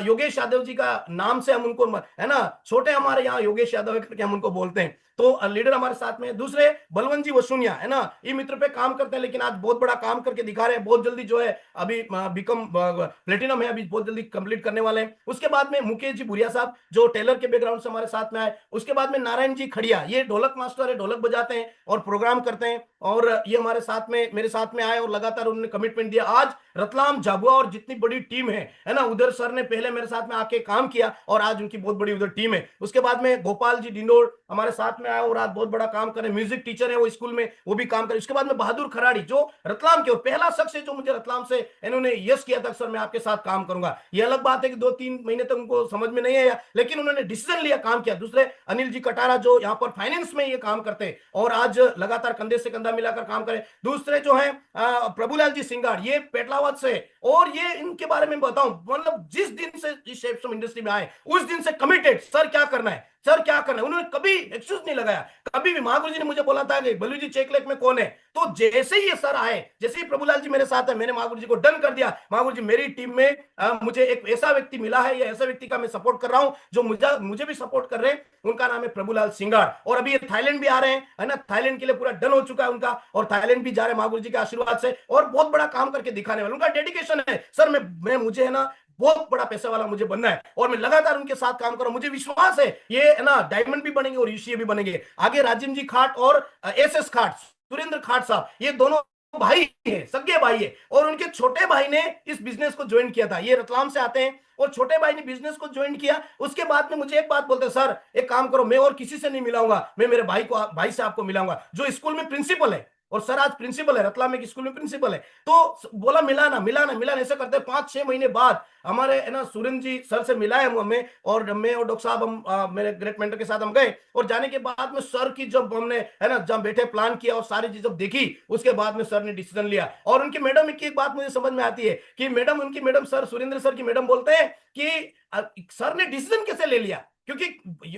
S1: योगेश यादव जी का नाम से हम उनको है ना, छोटे हमारे यहाँ योगेश यादव करके हम उनको बोलते हैं। तो लीडर हमारे साथ में। दूसरे बलवंत जी वसुनिया है ना, ये मित्र पे काम करते हैं, लेकिन आज बहुत बड़ा काम करके दिखा रहे हैं। बहुत जल्दी जो है अभी बीकॉम प्लेटिनम है, अभी बहुत जल्दी कंप्लीट करने वाले हैं। उसके बाद में मुकेश जी भुरिया साहब, जो टेलर के बैकग्राउंड से हमारे साथ में आए। उसके बाद में नारायण जी खड़िया, ये ढोलक मास्टर है, ढोलक बजाते हैं और प्रोग्राम करते हैं। और ये हमारे साथ में, मेरे साथ में आए और लगातार उन्होंने कमिटमेंट दिया। आज रतलाम झाबुआ और जितनी बड़ी टीम है ना, उधर सर ने पहले मेरे साथ में आके काम किया, और आज उनकी बहुत बड़ी उधर टीम है। उसके बाद में गोपाल जी डिंडोर हमारे साथ में आया और आज बहुत बड़ा काम कर रहे हैं। म्यूजिक टीचर है वो स्कूल में, वो भी काम करे। उसके बाद में बहादुर खराड़ी, जो रतलाम के, पहला शख्स है जो मुझे रतलाम से इन्होंने यस किया था, सर मैं आपके साथ काम करूंगा। ये अलग बात है कि 2-3 महीने तक उनको समझ में नहीं आया, लेकिन उन्होंने डिसीजन लिया, काम किया। दूसरे अनिल जी कटारा, जो यहाँ पर फाइनेंस में ये काम करते हैं और आज लगातार कंधे से कंधा मिलाकर काम करें। दूसरे जो है प्रभुलाल जी सिंगार, ये पेटलावत से, और ये इनके बारे में बताऊं, मतलब जिस दिन से इस शेप्स इंडस्ट्री में आए उस दिन से कमिटेड, सर क्या करना है, सर क्या करना है, उन्होंने कभी एक्सक्यूज नहीं लगाया। कभी भी महागुरु जी ने मुझे बोला था कि बल्लू जी चेक लेक में कौन है, तो जैसे ही ये सर आए, जैसे ही प्रभुलाल जी मेरे साथ है, मैंने महागुरु जी को डन कर दिया, महागुरु जी मेरी टीम में मुझे एक ऐसा व्यक्ति मिला है, या ऐसा व्यक्ति का मैं सपोर्ट कर रहा हूं जो मुझे भी सपोर्ट कर रहे हैं। उनका नाम है प्रभुलाल सिंगार। और अभी ये थाईलैंड भी आ रहे हैं, है ना, थाईलैंड के लिए पूरा डन हो चुका है उनका, और थाईलैंड भी जा रहे हैं महागुरु जी के आशीर्वाद से, और बहुत बड़ा काम करके दिखाने वाले। उनका डेडिकेशन है, सर मैं मुझे है ना बहुत बड़ा पैसे वाला मुझे बनना है, और मैं लगातार उनके साथ काम करूं। मुझे विश्वास है ये है ना डायमंड भी बनेंगे और यूसीए भी बनेंगे। आगे राजीव जी खाट और एसएस खाट, सुरेंद्र खाट साहब, ये दोनों भाई है, सगे भाई है, और उनके छोटे भाई ने इस बिजनेस को ज्वाइन किया था। ये रतलाम से आते हैं और छोटे भाई ने बिजनेस को ज्वाइन किया। उसके बाद में मुझे एक बात बोलते, सर एक काम करो, मैं और किसी से नहीं मिलाऊंगा, मैं मेरे भाई से आपको मिलाऊंगा, जो स्कूल में प्रिंसिपल है, और सर आज प्रिंसिपल है, रतलाम में स्कूल में प्रिंसिपल है। तो बोला मिलाना ऐसे करते 5-6 महीने बाद हमारे है ना सुरेंद्र जी सर से मिला है हमें, और मैं और डॉक्टर साहब, हम मेरे ग्रेट मेंटर के साथ हम गए, और जाने के बाद में सर की जब हमने है ना जब बैठे प्लान किया और सारी चीज जब देखी, उसके बाद में सर ने डिसीजन लिया। और उनकी मैडम की एक बात मुझे समझ में आती है कि उनकी मैडम सर सुरेंद्र सर की मैडम बोलते हैं कि सर ने डिसीजन कैसे ले लिया, क्योंकि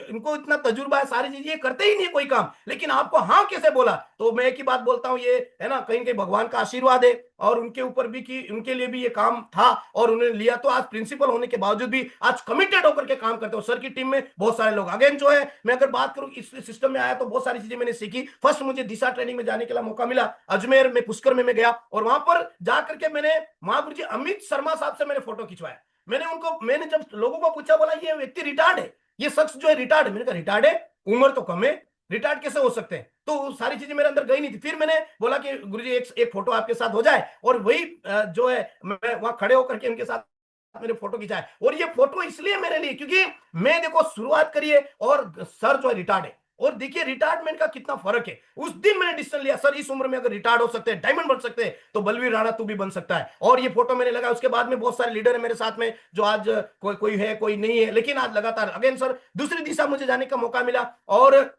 S1: इनको इतना तजुर्बा है, सारी चीजें करते ही नहीं कोई काम, लेकिन आपको हाँ कैसे बोला। तो मैं एक ही बात बोलता हूं, ये है ना कहीं कहीं भगवान का आशीर्वाद है, और उनके ऊपर भी कि उनके लिए भी ये काम था और उन्होंने लिया। तो आज प्रिंसिपल होने के बावजूद भी आज कमिटेड होकर के काम करते हो। सर की टीम में बहुत सारे लोग, अगेन जो है मैं अगर बात करूं इस सिस्टम में आया तो बहुत सारी चीजें मैंने सीखी। फर्स्ट मुझे दिशा ट्रेनिंग में जाने के लिए मौका मिला, अजमेर में पुष्कर में मैं गया, और वहां पर जाकर के मैंने महागुरु जी अमित शर्मा साहब से मैंने फोटो खिंचवाया। मैंने जब लोगों को पूछा, बोला ये व्यक्ति रिटायर्ड है, ये शख्स जो है रिटायर्ड है। मैंने कहा रिटायर्ड है, उम्र तो कम है, रिटायर्ड कैसे हो सकते हैं। तो सारी चीजें मेरे अंदर गई नहीं थी। फिर मैंने बोला कि गुरुजी एक फोटो आपके साथ हो जाए, और वही जो है मैं वहां खड़े होकर के उनके साथ मैंने फोटो खिंचाया। और ये फोटो इसलिए मेरे लिए क्योंकि मैं देखो शुरुआत करिए, और सर जो है रिटायर्ड है, और देखिए रिटायरमेंट का कितना फर्क है। उस दिन मैंने डिसीजन लिया, सर इस उम्र में अगर रिटायर्ड हो सकते हैं, डायमंड बन सकते हैं, तो बलवीर राणा तू भी बन सकता है। और ये फोटो मैंने लगा। उसके बाद में बहुत सारे लीडर है मेरे साथ में, जो आज कोई है कोई नहीं है, लेकिन आज लगातार अगेन सर दूसरी दिशा मुझे जाने का मौका मिला, और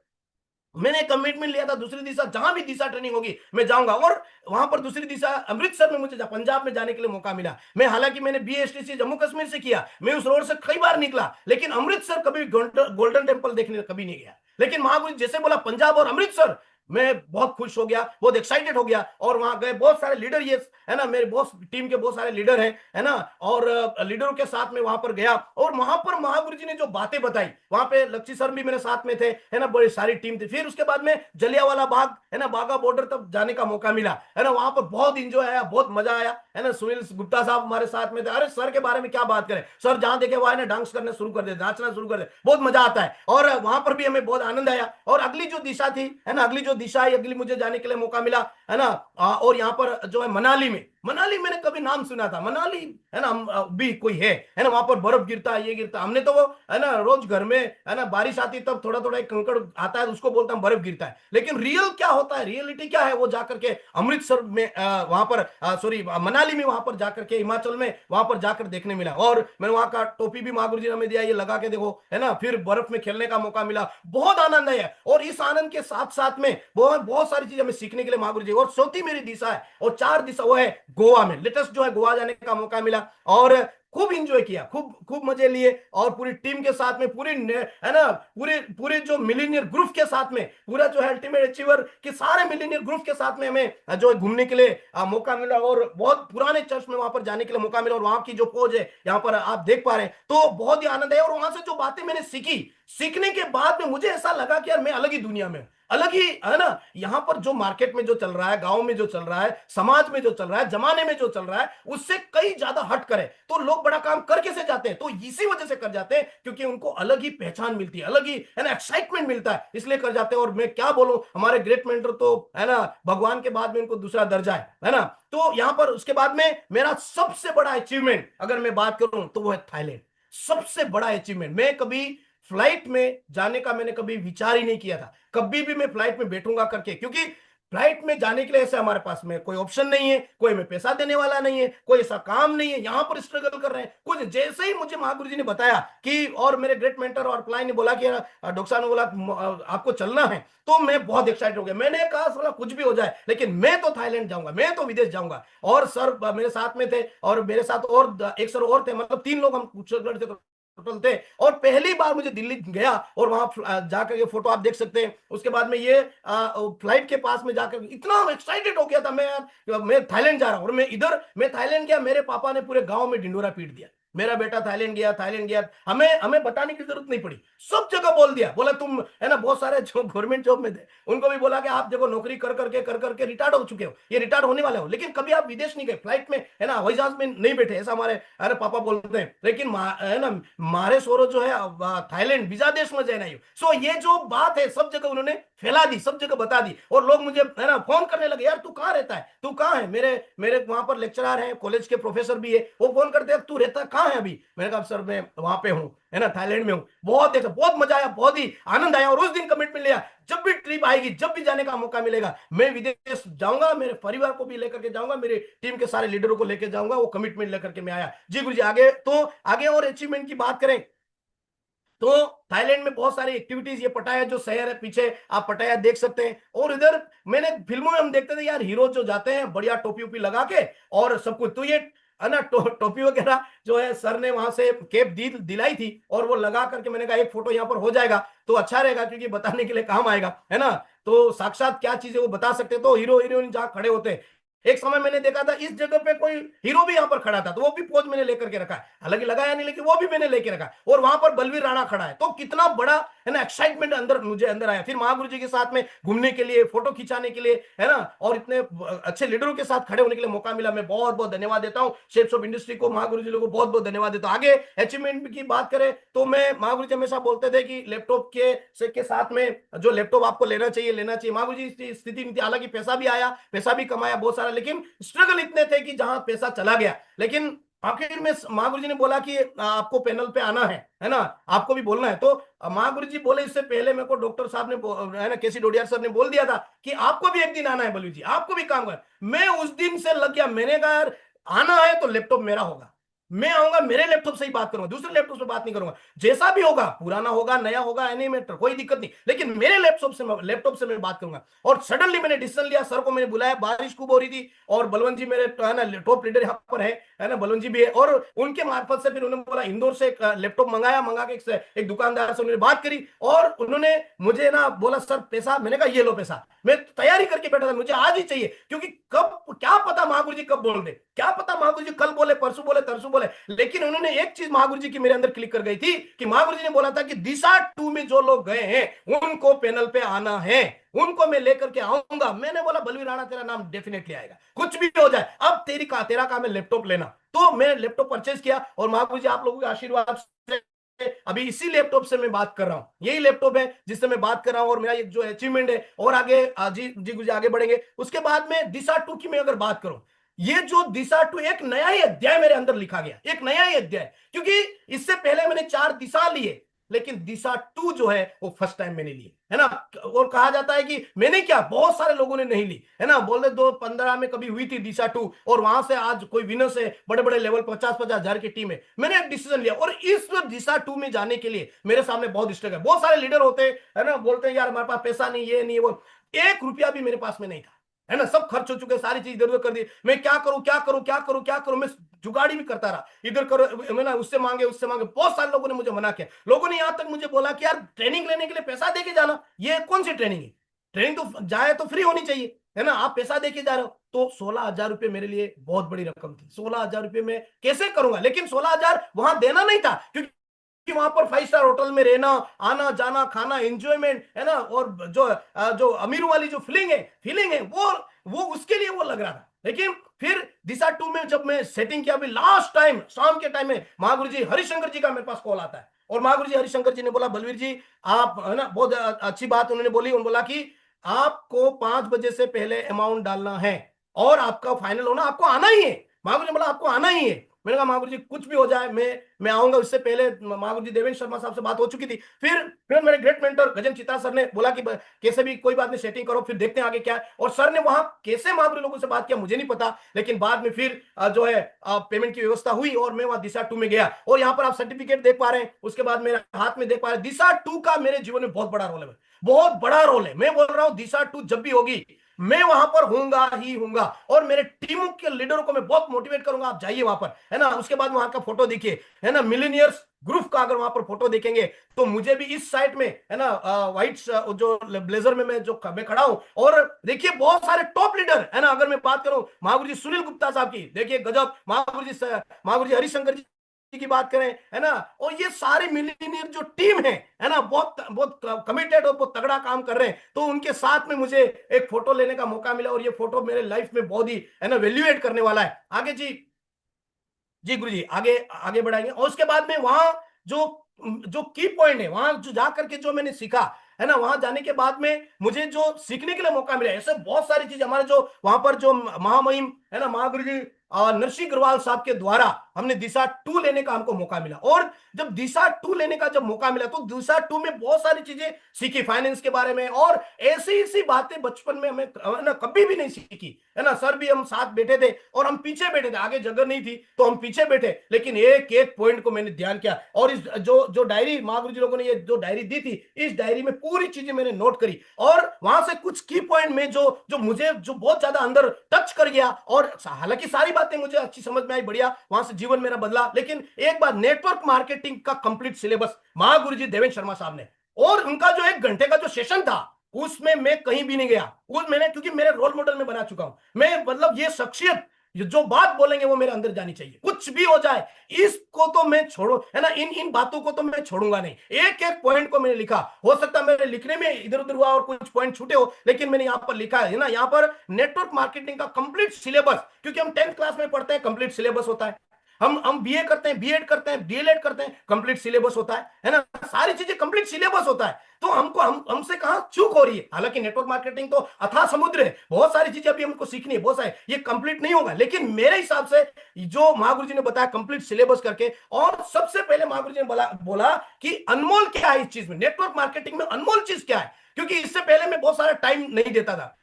S1: मैंने कमिटमेंट लिया था दूसरी दिशा, जहां भी दिशा ट्रेनिंग होगी मैं जाऊंगा। और वहां पर दूसरी दिशा अमृतसर में मुझे पंजाब में जाने के लिए मौका मिला। मैं हालांकि मैंने बीएसटीसी जम्मू कश्मीर से किया, मैं उस रोड से कई बार निकला, लेकिन अमृतसर कभी गोल्डन टेम्पल देखने कभी नहीं गया। लेकिन महागुरु जैसे बोला पंजाब और अमृतसर, मैं बहुत खुश हो गया, बहुत एक्साइटेड हो गया। और वहां गए, बहुत सारे लीडर, ये है ना मेरे बॉस टीम के बहुत सारे लीडर हैं, है ना, और लीडरों के साथ में वहां पर गया, और वहां पर महागुरु जी ने जो बातें बताई, वहां पे लक्ष्मी सर भी मेरे साथ में थे, है ना, बड़ी सारी टीम थी। फिर उसके बाद में जलियांवाला बाग, है ना, बागा बॉर्डर तक जाने का मौका मिला, है ना, वहां पर बहुत इंजॉय आया, बहुत मजा आया, है ना। सुनील गुप्ता साहब हमारे साथ में थे। अरे सर के बारे में क्या बात करें, सर जहां देखे वहां ना डांस करने शुरू कर दे, नाचना शुरू कर दे, बहुत मजा आता है, और वहां पर भी हमें बहुत आनंद आया। और अगली जो दिशा थी, है ना, अगली जो दिशा है, अगली मुझे जाने के लिए मौका मिला, है ना, और यहाँ पर जो है मनाली में, मनाली मैंने कभी नाम सुना था, मनाली है ना, भी कोई है ना, वहां पर बर्फ गिरता है, ये गिरता है, हमने तो वो है ना रोज घर में है ना बारिश आती तब थोड़ा थोड़ा एक कंकड़ आता है उसको बोलता हूँ बर्फ गिरता है, लेकिन रियल क्या होता है, रियलिटी क्या है, वो जाकर के अमृतसर में वहां पर सॉरी मनाली में वहां पर जाकर के हिमाचल में वहां पर जाकर देखने मिला। और मैंने वहां का टोपी भी महागुरु जी ने हमें दिया, ये लगा के देखो है ना, फिर बर्फ में खेलने का मौका मिला, बहुत आनंद है। और इस आनंद के साथ साथ में बहुत बहुत सारी चीजें हमें सीखने के लिए महागुरु जी, और चौथी मेरी दिशा है और चार दिशा वो है गोवा में, लेटेस्ट जो है गोवा जाने का मौका मिला और खूब इंजॉय किया, खूब खूब मजे लिए, और पूरी टीम के साथ में पूरी है ना पूरे पूरे जो मिलीनियर ग्रुप के साथ में पूरा जो है अल्टीमेट अचीवर के सारे मिलीनियर ग्रुप के साथ में हमें जो घूमने के लिए मौका मिला, और बहुत पुराने चर्च में वहां पर जाने के लिए मौका मिला, और वहां की जो फौज है यहाँ पर आप देख पा रहे हैं, तो बहुत ही आनंद है। और वहां से जो बातें मैंने सीखी, सीखने के बाद में मुझे ऐसा लगा कि यार मैं अलग ही दुनिया में, अलग ही है ना, यहां पर जो मार्केट में जो चल रहा है, गांव में जो चल रहा है, समाज में जो चल रहा है, जमाने में जो चल रहा है, उससे कई ज्यादा हट करे, तो लोग बड़ा काम कर कैसे जाते हैं, तो इसी वजह से कर जाते हैं क्योंकि उनको अलग ही पहचान मिलती है, अलग ही है ना एक्साइटमेंट मिलता है, इसलिए कर जाते हैं। और मैं क्या बोलूं, हमारे ग्रेट मेंटर तो है ना भगवान के बाद में उनको दूसरा दर्जा है ना। तो यहां पर उसके बाद में मेरा सबसे बड़ा अचीवमेंट अगर मैं बात करूं तो वो है थाईलैंड। सबसे बड़ा अचीवमेंट, मैं कभी फ्लाइट में जाने का मैंने कभी विचार ही नहीं किया था, कभी भी मैं फ्लाइट में बैठूंगा करके, क्योंकि फ्लाइट में जाने के लिए ऐसे हमारे पास में कोई ऑप्शन नहीं है, कोई हमें पैसा देने वाला नहीं है, कोई ऐसा काम नहीं है, यहां पर स्ट्रगल कर रहे हैं कुछ। जैसे ही मुझे महागुरु जी ने बताया कि, और मेरे ग्रेट मेंटर और अपलाइन ने बोला कि डॉक्टर साहब ने बोला आपको चलना है, तो मैं बहुत एक्साइटेड हो गया। मैंने कहा साला कुछ भी हो जाए लेकिन मैं तो थाईलैंड जाऊंगा, मैं तो विदेश जाऊंगा। और सर मेरे साथ में थे, और मेरे साथ और एक सर और थे, मतलब तीन लोग हम थे टोटल थे। और पहली बार मुझे दिल्ली गया और वहां जाकर के फोटो आप देख सकते हैं। उसके बाद में ये फ्लाइट के पास में जाकर इतना एक्साइटेड हो गया था मैं, यार मैं थाईलैंड जा रहा हूं। और मैं थाईलैंड गया, मेरे पापा ने पूरे गांव में ढिंडोरा पीट दिया, मेरा बेटा थाईलैंड गया, थाईलैंड गया। हमें हमें बताने की जरूरत नहीं पड़ी, सब जगह बोल दिया। बोला तुम है ना, बहुत सारे जो गवर्नमेंट जॉब में थे उनको भी बोला कि आप देखो नौकरी कर करके रिटायर्ड हो चुके हो, ये रिटायर्ड होने वाले हो, लेकिन कभी आप विदेश नहीं गए, फ्लाइट में है ना हवाई जहाज में नहीं बैठे, ऐसा हमारे अरे पापा बोलते हैं। लेकिन है ना मारे सोरो जो है थाईलैंड बीजा देश में जाना। सो ये जो बात है सब जगह उन्होंने फैला दी, सब जगह बता दी। और लोग मुझे है ना फोन करने लगे, यार तू कहाँ रहता है, तू कहाँ है। मेरे मेरे वहां पर लेक्चरर हैं, कॉलेज के प्रोफेसर भी है, वो फोन करते हैं तू रहता कहाँ है अभी। मैंने कहा सर मैं वहां पे हूँ, है ना थाईलैंड में हूँ। बहुत देखा, बहुत मजा आया, बहुत ही आनंद आया। और उस दिन कमिटमेंट लिया, जब भी ट्रिप आएगी, जब भी जाने का मौका मिलेगा, मैं विदेश जाऊंगा, मेरे परिवार को भी लेकर के जाऊंगा, मेरे टीम के सारे लीडरों को लेकर जाऊंगा। वो कमिटमेंट लेकर के मैं आया। जी गुरु जी, आगे तो आगे और अचीवमेंट की बात करें तो थाईलैंड में बहुत सारी एक्टिविटीज, ये पटाया जो शहर है पीछे आप पटाया देख सकते हैं। और इधर मैंने फिल्मों में हम देखते थे यार, हीरो जो जाते हैं बढ़िया टोपी उपी लगा के और सब कुछ, तो ये है ना टोपी वगैरह जो है सर ने वहां से कैप दिलाई थी, और वो लगा करके मैंने कहा एक फोटो यहाँ पर हो जाएगा तो अच्छा रहेगा, क्योंकि बताने के लिए काम आएगा, है ना। तो साक्षात क्या चीजें वो बता सकते, तो हीरो हीरोइन जहां खड़े होते हैं। एक समय मैंने देखा था इस जगह पे कोई हीरो भी यहाँ पर खड़ा था, तो वो भी पोज मैंने लेकर के रखा है, हालांकि लगाया नहीं लेकिन वो भी मैंने लेके रखा। और वहां पर बलवीर राणा खड़ा है, तो कितना बड़ा है ना एक्साइटमेंट अंदर मुझे अंदर आया। फिर महागुरु जी के साथ में घूमने के लिए, फोटो खिंचाने के लिए, है ना, और इतने अच्छे लीडरों के साथ खड़े होने के लिए मौका मिला। मैं बहुत बहुत धन्यवाद देता हूँ शेप्स ऑफ इंडस्ट्री को, महागुरु जी को बहुत बहुत धन्यवाद देता हूँ। आगे अचीवमेंट की बात करें तो मैं महागुरु जी हमेशा बोलते थे कि लैपटॉप के साथ में जो लैपटॉप आपको लेना चाहिए। महागुरु जी की स्थिति नहीं थी, हालांकि पैसा भी आया, पैसा भी कमाया बहुत सारा, लेकिन स्ट्रगल इतने थे कि जहां पैसा चला गया। लेकिन आखिर में महागुरु जी ने बोला कि आपको पैनल पे आना है ना, आपको भी बोलना है। तो महागुरु जी बोले इससे पहले मेरे को डॉक्टर साहब ने है ना केसी डोडियार सर ने बोल दिया था कि आपको भी एक दिन आना है बलवीर जी, आपको भी काम कर। मैं उस दिन से लग गया, मैंने कहा यार आना है तो लैपटॉप मेरा होगा, मैं आऊंगा मेरे लैपटॉप से ही बात करूंगा, दूसरे लैपटॉप से बात नहीं करूंगा। जैसा भी होगा, पुराना होगा नया होगा एनी मैटर, कोई दिक्कत नहीं, लेकिन मेरे लैपटॉप से मैं बात करूंगा। और सडनली मैंने डिसीजन लिया, सर को मैंने बुलाया, बारिश खूब हो रही थी, और बलवंत जी मेरे है ना टॉप लीडर यहाँ पर है ना, बलवंत जी भी है, और उनके मार्फत से फिर उन्होंने बोला इंदौर से एक लैपटॉप मंगा के एक दुकानदार से उन्होंने बात करी, और उन्होंने मुझे ना बोला सर पैसा, मैंने कहा ये लो पैसा। मैं तैयारी करके बैठा था, मुझे आज ही चाहिए, क्योंकि कब क्या पता महागुरु जी कब बोल दे, क्या पता महागुरु जी कल बोले, परसों बोले, तरसों बोले। लेकिन उन्होंने एक चीज महागुरु जी की मेरे अंदर क्लिक कर गई थी कि महागुरु जी ने बोला था कि दिशा 2 में जो लोग गए हैं उनको पैनल पे आना है, उनको मैं लेकर के आऊंगा। मैंने बोला बलवीर राणा तेरा नाम डेफिनेटली आएगा, कुछ भी हो जाए, अब तेरा काम है लैपटॉप लेना। तो मैं लैपटॉप परचेज किया, और महागुरु जी आप लोगों के आशीर्वाद से अभी इसी लैपटॉप से मैं बात कर रहा हूं, यही लैपटॉप है जिससे मैं बात कर रहा हूं, और मेरा एक जो अचीवमेंट है। और आगे जी गुरु जी आगे बढ़ेंगे। उसके बाद में दिशा 2 की मैं अगर बात करूं, ये जो दिशा टू एक नया ही अध्याय मेरे अंदर लिखा गया, एक नया ही अध्याय, क्योंकि इससे पहले मैंने 4 दिशा लिए, लेकिन दिशा टू जो है वो फर्स्ट टाइम मैंने ली, है ना। और कहा जाता है कि मैंने क्या, बहुत सारे लोगों ने नहीं ली, है ना। बोले 2015 में कभी हुई थी दिशा टू, और वहां से आज कोई विनर्स है, बड़े बड़े लेवल 50-50 हजार की टीम है। मैंने एक डिसीजन लिया, और इस दिशा टू में जाने के लिए मेरे सामने बहुत स्ट्रगल है। बहुत सारे लीडर होते हैं, है ना, बोलते हैं यार हमारे पास पैसा नहीं, ये नहीं वो, 1 रुपया भी मेरे पास में नहीं था, है ना। सब खर्च हो चुके, सारी चीज इधर उधर कर दी। मैं क्या करूं क्या करूं क्या करूं क्या करूं, मैं जुगाड़ी भी करता रहा, इधर करो, मैं ना उससे मांगे उससे मांगे। बहुत सारे लोगों ने मुझे मना किया। लोगों ने यहां तक मुझे बोला कि यार ट्रेनिंग लेने के लिए पैसा देके जाना, ये कौन सी ट्रेनिंग है, ट्रेनिंग तो जाए तो फ्री होनी चाहिए, है ना, आप पैसा देके जा रहे हो। तो 16,000 रुपये मेरे लिए बहुत बड़ी रकम थी। 16,000 रुपये में कैसे करूंगा, लेकिन 16,000 वहां देना नहीं था, क्योंकि कि वहां पर 5 स्टार होटल में रहना, आना जाना, खाना, एंजॉयमेंट, है ना, और जो अमीरों वाली जो फीलिंग है वो उसके लिए वो लग रहा था। लेकिन फिर दिशा टू में जब मैं सेटिंग किया, अभी लास्ट टाइम शाम के टाइम में महागुरु जी हरिशंकर जी का मेरे पास कॉल आता है, और महागुरु जी हरिशंकर जी ने बोला बलवीर जी आप, है ना, बहुत अच्छी बात उन्होंने बोली। उन्होंने बोला कि आपको 5 बजे से पहले अमाउंट डालना है, और आपका फाइनल होना, आपको आना ही है। महागुरु जी ने बोला आपको आना ही है। मैंने कहा महागुरु जी कुछ भी हो जाए मैं आऊंगा। उससे पहले महागुरु जी देवेंद्र शर्मा साहब से बात हो चुकी थी। फिर मेरे ग्रेट मेंटर गजेंद्र चित्ता सर ने बोला कि कैसे भी कोई बात नहीं, सेटिंग करो, फिर देखते हैं आगे क्या है। और सर ने वहां कैसे महागुरु लोगों से बात किया मुझे नहीं पता, लेकिन बाद में फिर जो है पेमेंट की व्यवस्था हुई, और मैं वहां दिशा टू में गया। और यहाँ पर आप सर्टिफिकेट देख पा रहे हैं, उसके बाद मेरे हाथ में देख पा रहे हैं। दिशा टू का मेरे जीवन में बहुत बड़ा रोल है, बहुत बड़ा रोल है। मैं बोल रहा हूं दिशा टू जब भी होगी मैं वहां पर हूंगा ही हूंगा, और मेरे टीमों के लीडरों को मैं बहुत मोटिवेट करूंगा, आप जाइए वहां पर, है ना। उसके बाद वहां का फोटो देखिए, है ना, मिलीनियर्स ग्रुप का अगर वहां पर फोटो देखेंगे तो मुझे भी इस साइड में, है ना, व्हाइट जो ब्लेजर में मैं खड़ा हूं, और देखिए बहुत सारे टॉप लीडर, है ना। अगर मैं बात करूं महागुरु जी सुनील गुप्ता साहब की, देखिए गजब। महागुरु जी हरिशंकर जी की बात करें, है ना, और ये सारे मिलीनियर जो टीम है ना, बहुत बहुत कमिटेड और बहुत तगड़ा काम कर रहे हैं। तो उनके साथ में मुझे एक फोटो लेने का मौका मिला, और ये फोटो मेरे लाइफ में बहुत ही, है ना, वैल्यूएट करने वाला है। आगे जी, जी गुरु जी आगे आगे बढ़ाएंगे। और उसके बाद में वहां जो जो की पॉइंट है, वहां जो जाकर के जो मैंने सीखा, है ना, वहां जाने के बाद में मुझे जो सीखने के लिए मौका मिला, ऐसे बहुत सारी चीजें हमारे जो वहां पर जो महामहिम, है ना, महागुरु जी नरसिंह अग्रवाल साहब के द्वारा हमने दिशा टू लेने का हमको मौका मिला। और जब दिशा टू लेने का जब मौका मिला, तो दिशा टू में बहुत सारी चीजें सीखी फाइनेंस के बारे में, और ऐसी ऐसी बातें बचपन में हमें, है ना, कभी भी नहीं सीखी, है ना। सर भी हम साथ बैठे थे, और हम पीछे बैठे थे, आगे जगह नहीं थी तो हम पीछे बैठे, लेकिन एक एक पॉइंट को मैंने ध्यान किया। और इस जो डायरी महागुरु जी लोगों ने ये जो डायरी दी थी, इस डायरी में पूरी चीजें मैंने नोट करी, और वहां से कुछ की पॉइंट में जो जो मुझे जो बहुत ज्यादा अंदर टच कर गया। और हालांकि सारी बातें मुझे अच्छी समझ में आई, बढ़िया, वहां से जीवन मेरा बदला। लेकिन एक बार नेटवर्क मार्केटिंग का कंप्लीट सिलेबस महागुरु जी देवेंद्र शर्मा साहब ने, और उनका जो 1 घंटे का जो सेशन था, उसमें मैं कहीं भी नहीं गया। उस मैंने, क्योंकि मेरे रोल मॉडल में बना चुका हूं मैं, मतलब ये शख्सियत, ये जो बात बोलेंगे वो मेरे अंदर जानी चाहिए, कुछ भी हो जाए इसको तो मैं छोड़ो, है ना, इन इन बातों को तो मैं छोड़ूंगा नहीं। एक एक पॉइंट को मैंने लिखा। हो सकता है मेरे लिखने में इधर उधर हुआ और कुछ पॉइंट छूटे हो, लेकिन मैंने यहां पर लिखा है ना, यहां पर नेटवर्क मार्केटिंग का कंप्लीट सिलेबस, क्योंकि हम 10th क्लास में पढ़ते हैं, कंप्लीट सिलेबस होता है। हम बीए करते हैं, बीएड करते हैं, डीएलएड करते हैं, कंप्लीट सिलेबस होता है ना, सारी चीजें कंप्लीट सिलेबस होता है। तो हमको हमसे कहां चूक हो रही है। हालांकि नेटवर्क मार्केटिंग तो अथाह समुद्र है, बहुत सारी चीजें अभी हमको सीखनी है, बहुत सारी, ये कंप्लीट नहीं होगा। लेकिन मेरे हिसाब से जो महागुरु जी ने बताया कंप्लीट सिलेबस करके, और सबसे पहले महागुरु जी ने बोला कि अनमोल क्या है इस चीज में, नेटवर्क मार्केटिंग में अनमोल चीज क्या है। क्योंकि इससे पहले मैं बहुत सारा टाइम नहीं देता था,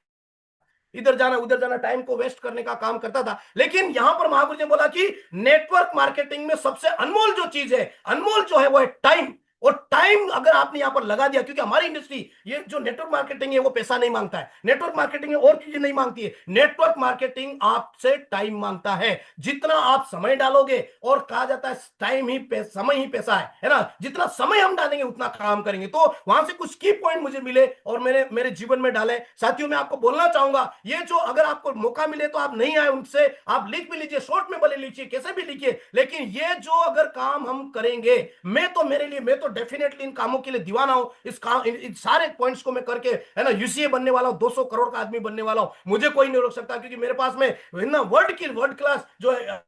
S1: इधर जाना उधर जाना, टाइम को वेस्ट करने का काम करता था। लेकिन यहां पर महागुरु जी ने बोला कि नेटवर्क मार्केटिंग में सबसे अनमोल जो चीज है, अनमोल जो है वो है टाइम। और टाइम अगर आपने यहां पर लगा दिया, क्योंकि हमारी इंडस्ट्री, ये जो नेटवर्क मार्केटिंग है वो पैसा नहीं मांगता है, नेटवर्क मार्केटिंग में और चीजें नहीं मांगती है, नेटवर्क मार्केटिंग आपसे टाइम मांगता है। जितना आप समय डालोगे, और कहा जाता है टाइम ही समय ही पैसा है ना, जितना समय हम डालेंगे उतना काम करेंगे। तो वहां से कुछ की पॉइंट मुझे मिले और मेरे जीवन में डाले। साथियों, मैं आपको बोलना चाहूंगा, ये जो अगर आपको मौका मिले तो आप नहीं आए उनसे, आप लिख भी लीजिए, शॉर्ट में भले लिखिए, कैसे भी लिखिए, लेकिन ये जो अगर काम हम करेंगे, मैं तो डेफिनेटली इन कामों के लिए दीवाना हूं। इन सारे पॉइंट्स को मैं करके, है ना, यूसीए बनने वाला हूं, 200 करोड़ का आदमी बनने वाला हूं। मुझे कोई नहीं रोक सकता, क्योंकि मेरे पास में, है ना, वर्ल्ड क्लास जो है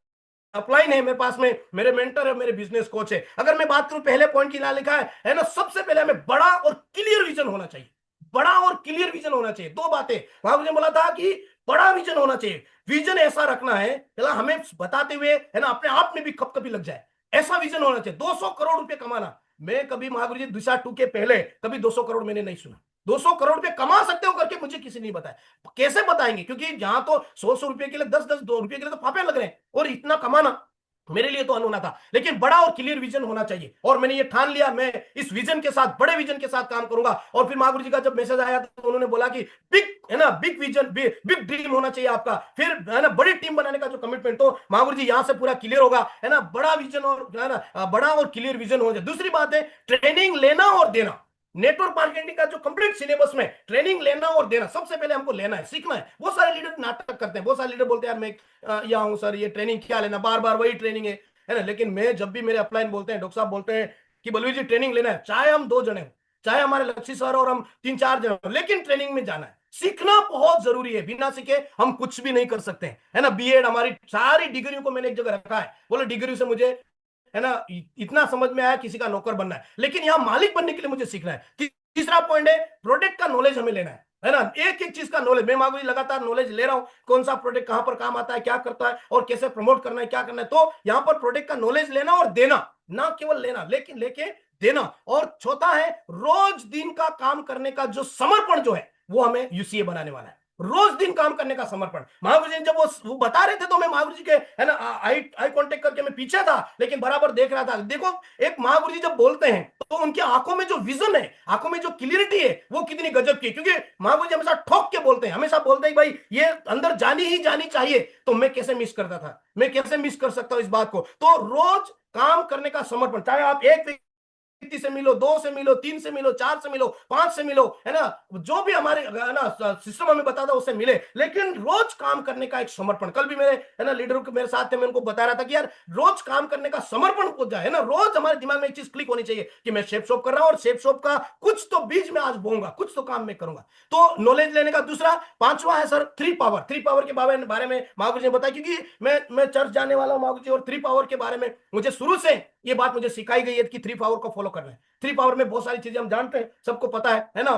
S1: अपलाइन है मेरे पास में, मेरे मेंटर है, मेरे बिजनेस कोच है। अगर मैं बात करूं पहले पॉइंट की, ना लिखा है ना, सबसे पहले हमें बड़ा और क्लियर विजन होना चाहिए, बड़ा और क्लियर विजन होना चाहिए। 2 बातें वहां मुझे बोला था कि बड़ा विजन होना चाहिए। विजन ऐसा रखना है हमें बताते हुए अपने आप में भी कभी लग जाए, ऐसा विजन होना चाहिए। 200 करोड़ रुपए कमाना, मैं कभी महागुरु जी दिशा 2 के पहले कभी 200 करोड़ मैंने नहीं सुना। 200 करोड़ रुपए कमा सकते हो करके मुझे किसी नहीं बताया। कैसे बताएंगे, क्योंकि जहां तो 100 रुपए के लिए 10 2 रुपए के लिए तो फाफे लग रहे हैं, और इतना कमाना मेरे लिए तो अनहोना था। लेकिन बड़ा और क्लियर विजन होना चाहिए, और मैंने ये ठान लिया, मैं इस विजन के साथ, बड़े विजन के साथ काम करूंगा। और फिर महागुरु जी का जब मैसेज आया तो उन्होंने बोला कि बिग विजन, बिग ड्रीम होना चाहिए आपका, फिर बड़ी टीम बनाने का जो कमिटमेंट, तो महागुरु जी यहां से पूरा क्लियर होगा, बड़ा विजन, और बड़ा और क्लियर विजन हो जाए। दूसरी बात है ट्रेनिंग लेना और देना। नेटवर्क मार्केटिंग का जो कंप्लीट सिलेबस में ट्रेनिंग लेना और देना, सबसे पहले हमको लेना है, सीखना है। बहुत सारे लीडर नाटक करते हैं, बहुत सारे लीडर बोलते हैं यार मैं यहाँ हूं सर, ये ट्रेनिंग क्या लेना, बार बार वही ट्रेनिंग है ना। लेकिन मैं जब भी मेरे अपलाइन बोलते हैं, डॉक्टर साहब बोलते हैं कि बलवीर जी ट्रेनिंग लेना है, चाहे हम 2 जने हो, चाहे हमारे लक्ष्य सर और हम 3-4 जने हो, लेकिन ट्रेनिंग में जाना है। सीखना बहुत जरूरी है, बिना सीखे हम कुछ भी नहीं कर सकते हैं, है ना। बीएड, हमारी सारी डिग्रियों को मैंने एक जगह रखा है, बोले डिग्री से मुझे इतना समझ में आया किसी का नौकर बनना है, लेकिन यहां मालिक बनने के लिए मुझे सीखना है। तीसरा पॉइंट है प्रोडक्ट का नॉलेज हमें लेना है ना। एक एक चीज का नॉलेज, मैं महागुरु जी लगातार नॉलेज ले रहा हूं, कौन सा प्रोडक्ट कहां पर काम आता है, क्या करता है, और कैसे प्रमोट करना है, क्या करना है। तो यहां पर प्रोडक्ट का नॉलेज लेना और देना, ना केवल लेना लेकिन लेके देना। और चौथा है रोज दिन का काम करने का जो समर्पण जो है, वो हमें यूसीए बनाने वाला है। रोज दिन काम करने का समर्पण। महागुरु जी जब वो बता रहे थे तो मैं महागुरु जी के आई कांटेक्ट करके मैं पीछे था, लेकिन बराबर देख रहा था। देखो एक महागुरु जी जब बोलते हैं तो उनकी आंखों में जो विजन है, आंखों में जो क्लियरिटी है, वो कितनी गजब की। क्योंकि महागुरु जी हमेशा ठोक के बोलते हैं, हमेशा बोलते हैं भाई ये अंदर जानी ही जानी चाहिए। तो मैं कैसे मिस करता था, मैं कैसे मिस कर सकता हूं इस बात को। तो रोज काम करने का समर्पण, चाहे आप एक व्यक्ति से मिलो, 2 से मिलो, 3 से मिलो, 4 से मिलो, 5 से मिलो, है ना, जो भी हमारे सिस्टम हमें बताता उससे मिले, लेकिन रोज काम करने का एक समर्पण। कल भी मेरे लीडर के मेरे साथ थे, मैं उनको बता रहा था कि यार रोज काम करने का समर्पण हो जाए, है ना। रोज हमारे दिमाग में एक चीज क्लिक होनी चाहिए कि मैं शेप शॉप कर रहा हूं, और शेप शॉप का कुछ तो बीज में आज बोऊंगा, कुछ तो काम मैं करूंगा। तो नॉलेज लेने का दूसरा, पांचवा है सर 3 पावर। 3 पावर के बारे में महागुरु जी ने बताया, क्योंकि मैं चर्च जाने वाला हूं महागुरु जी, और 3 पावर के बारे में मुझे शुरू से ये बात मुझे सिखाई गई है कि 3 पावर को फॉलो करना है। 3 पावर में बहुत सारी चीजें हम जानते हैं, सबको पता है ना।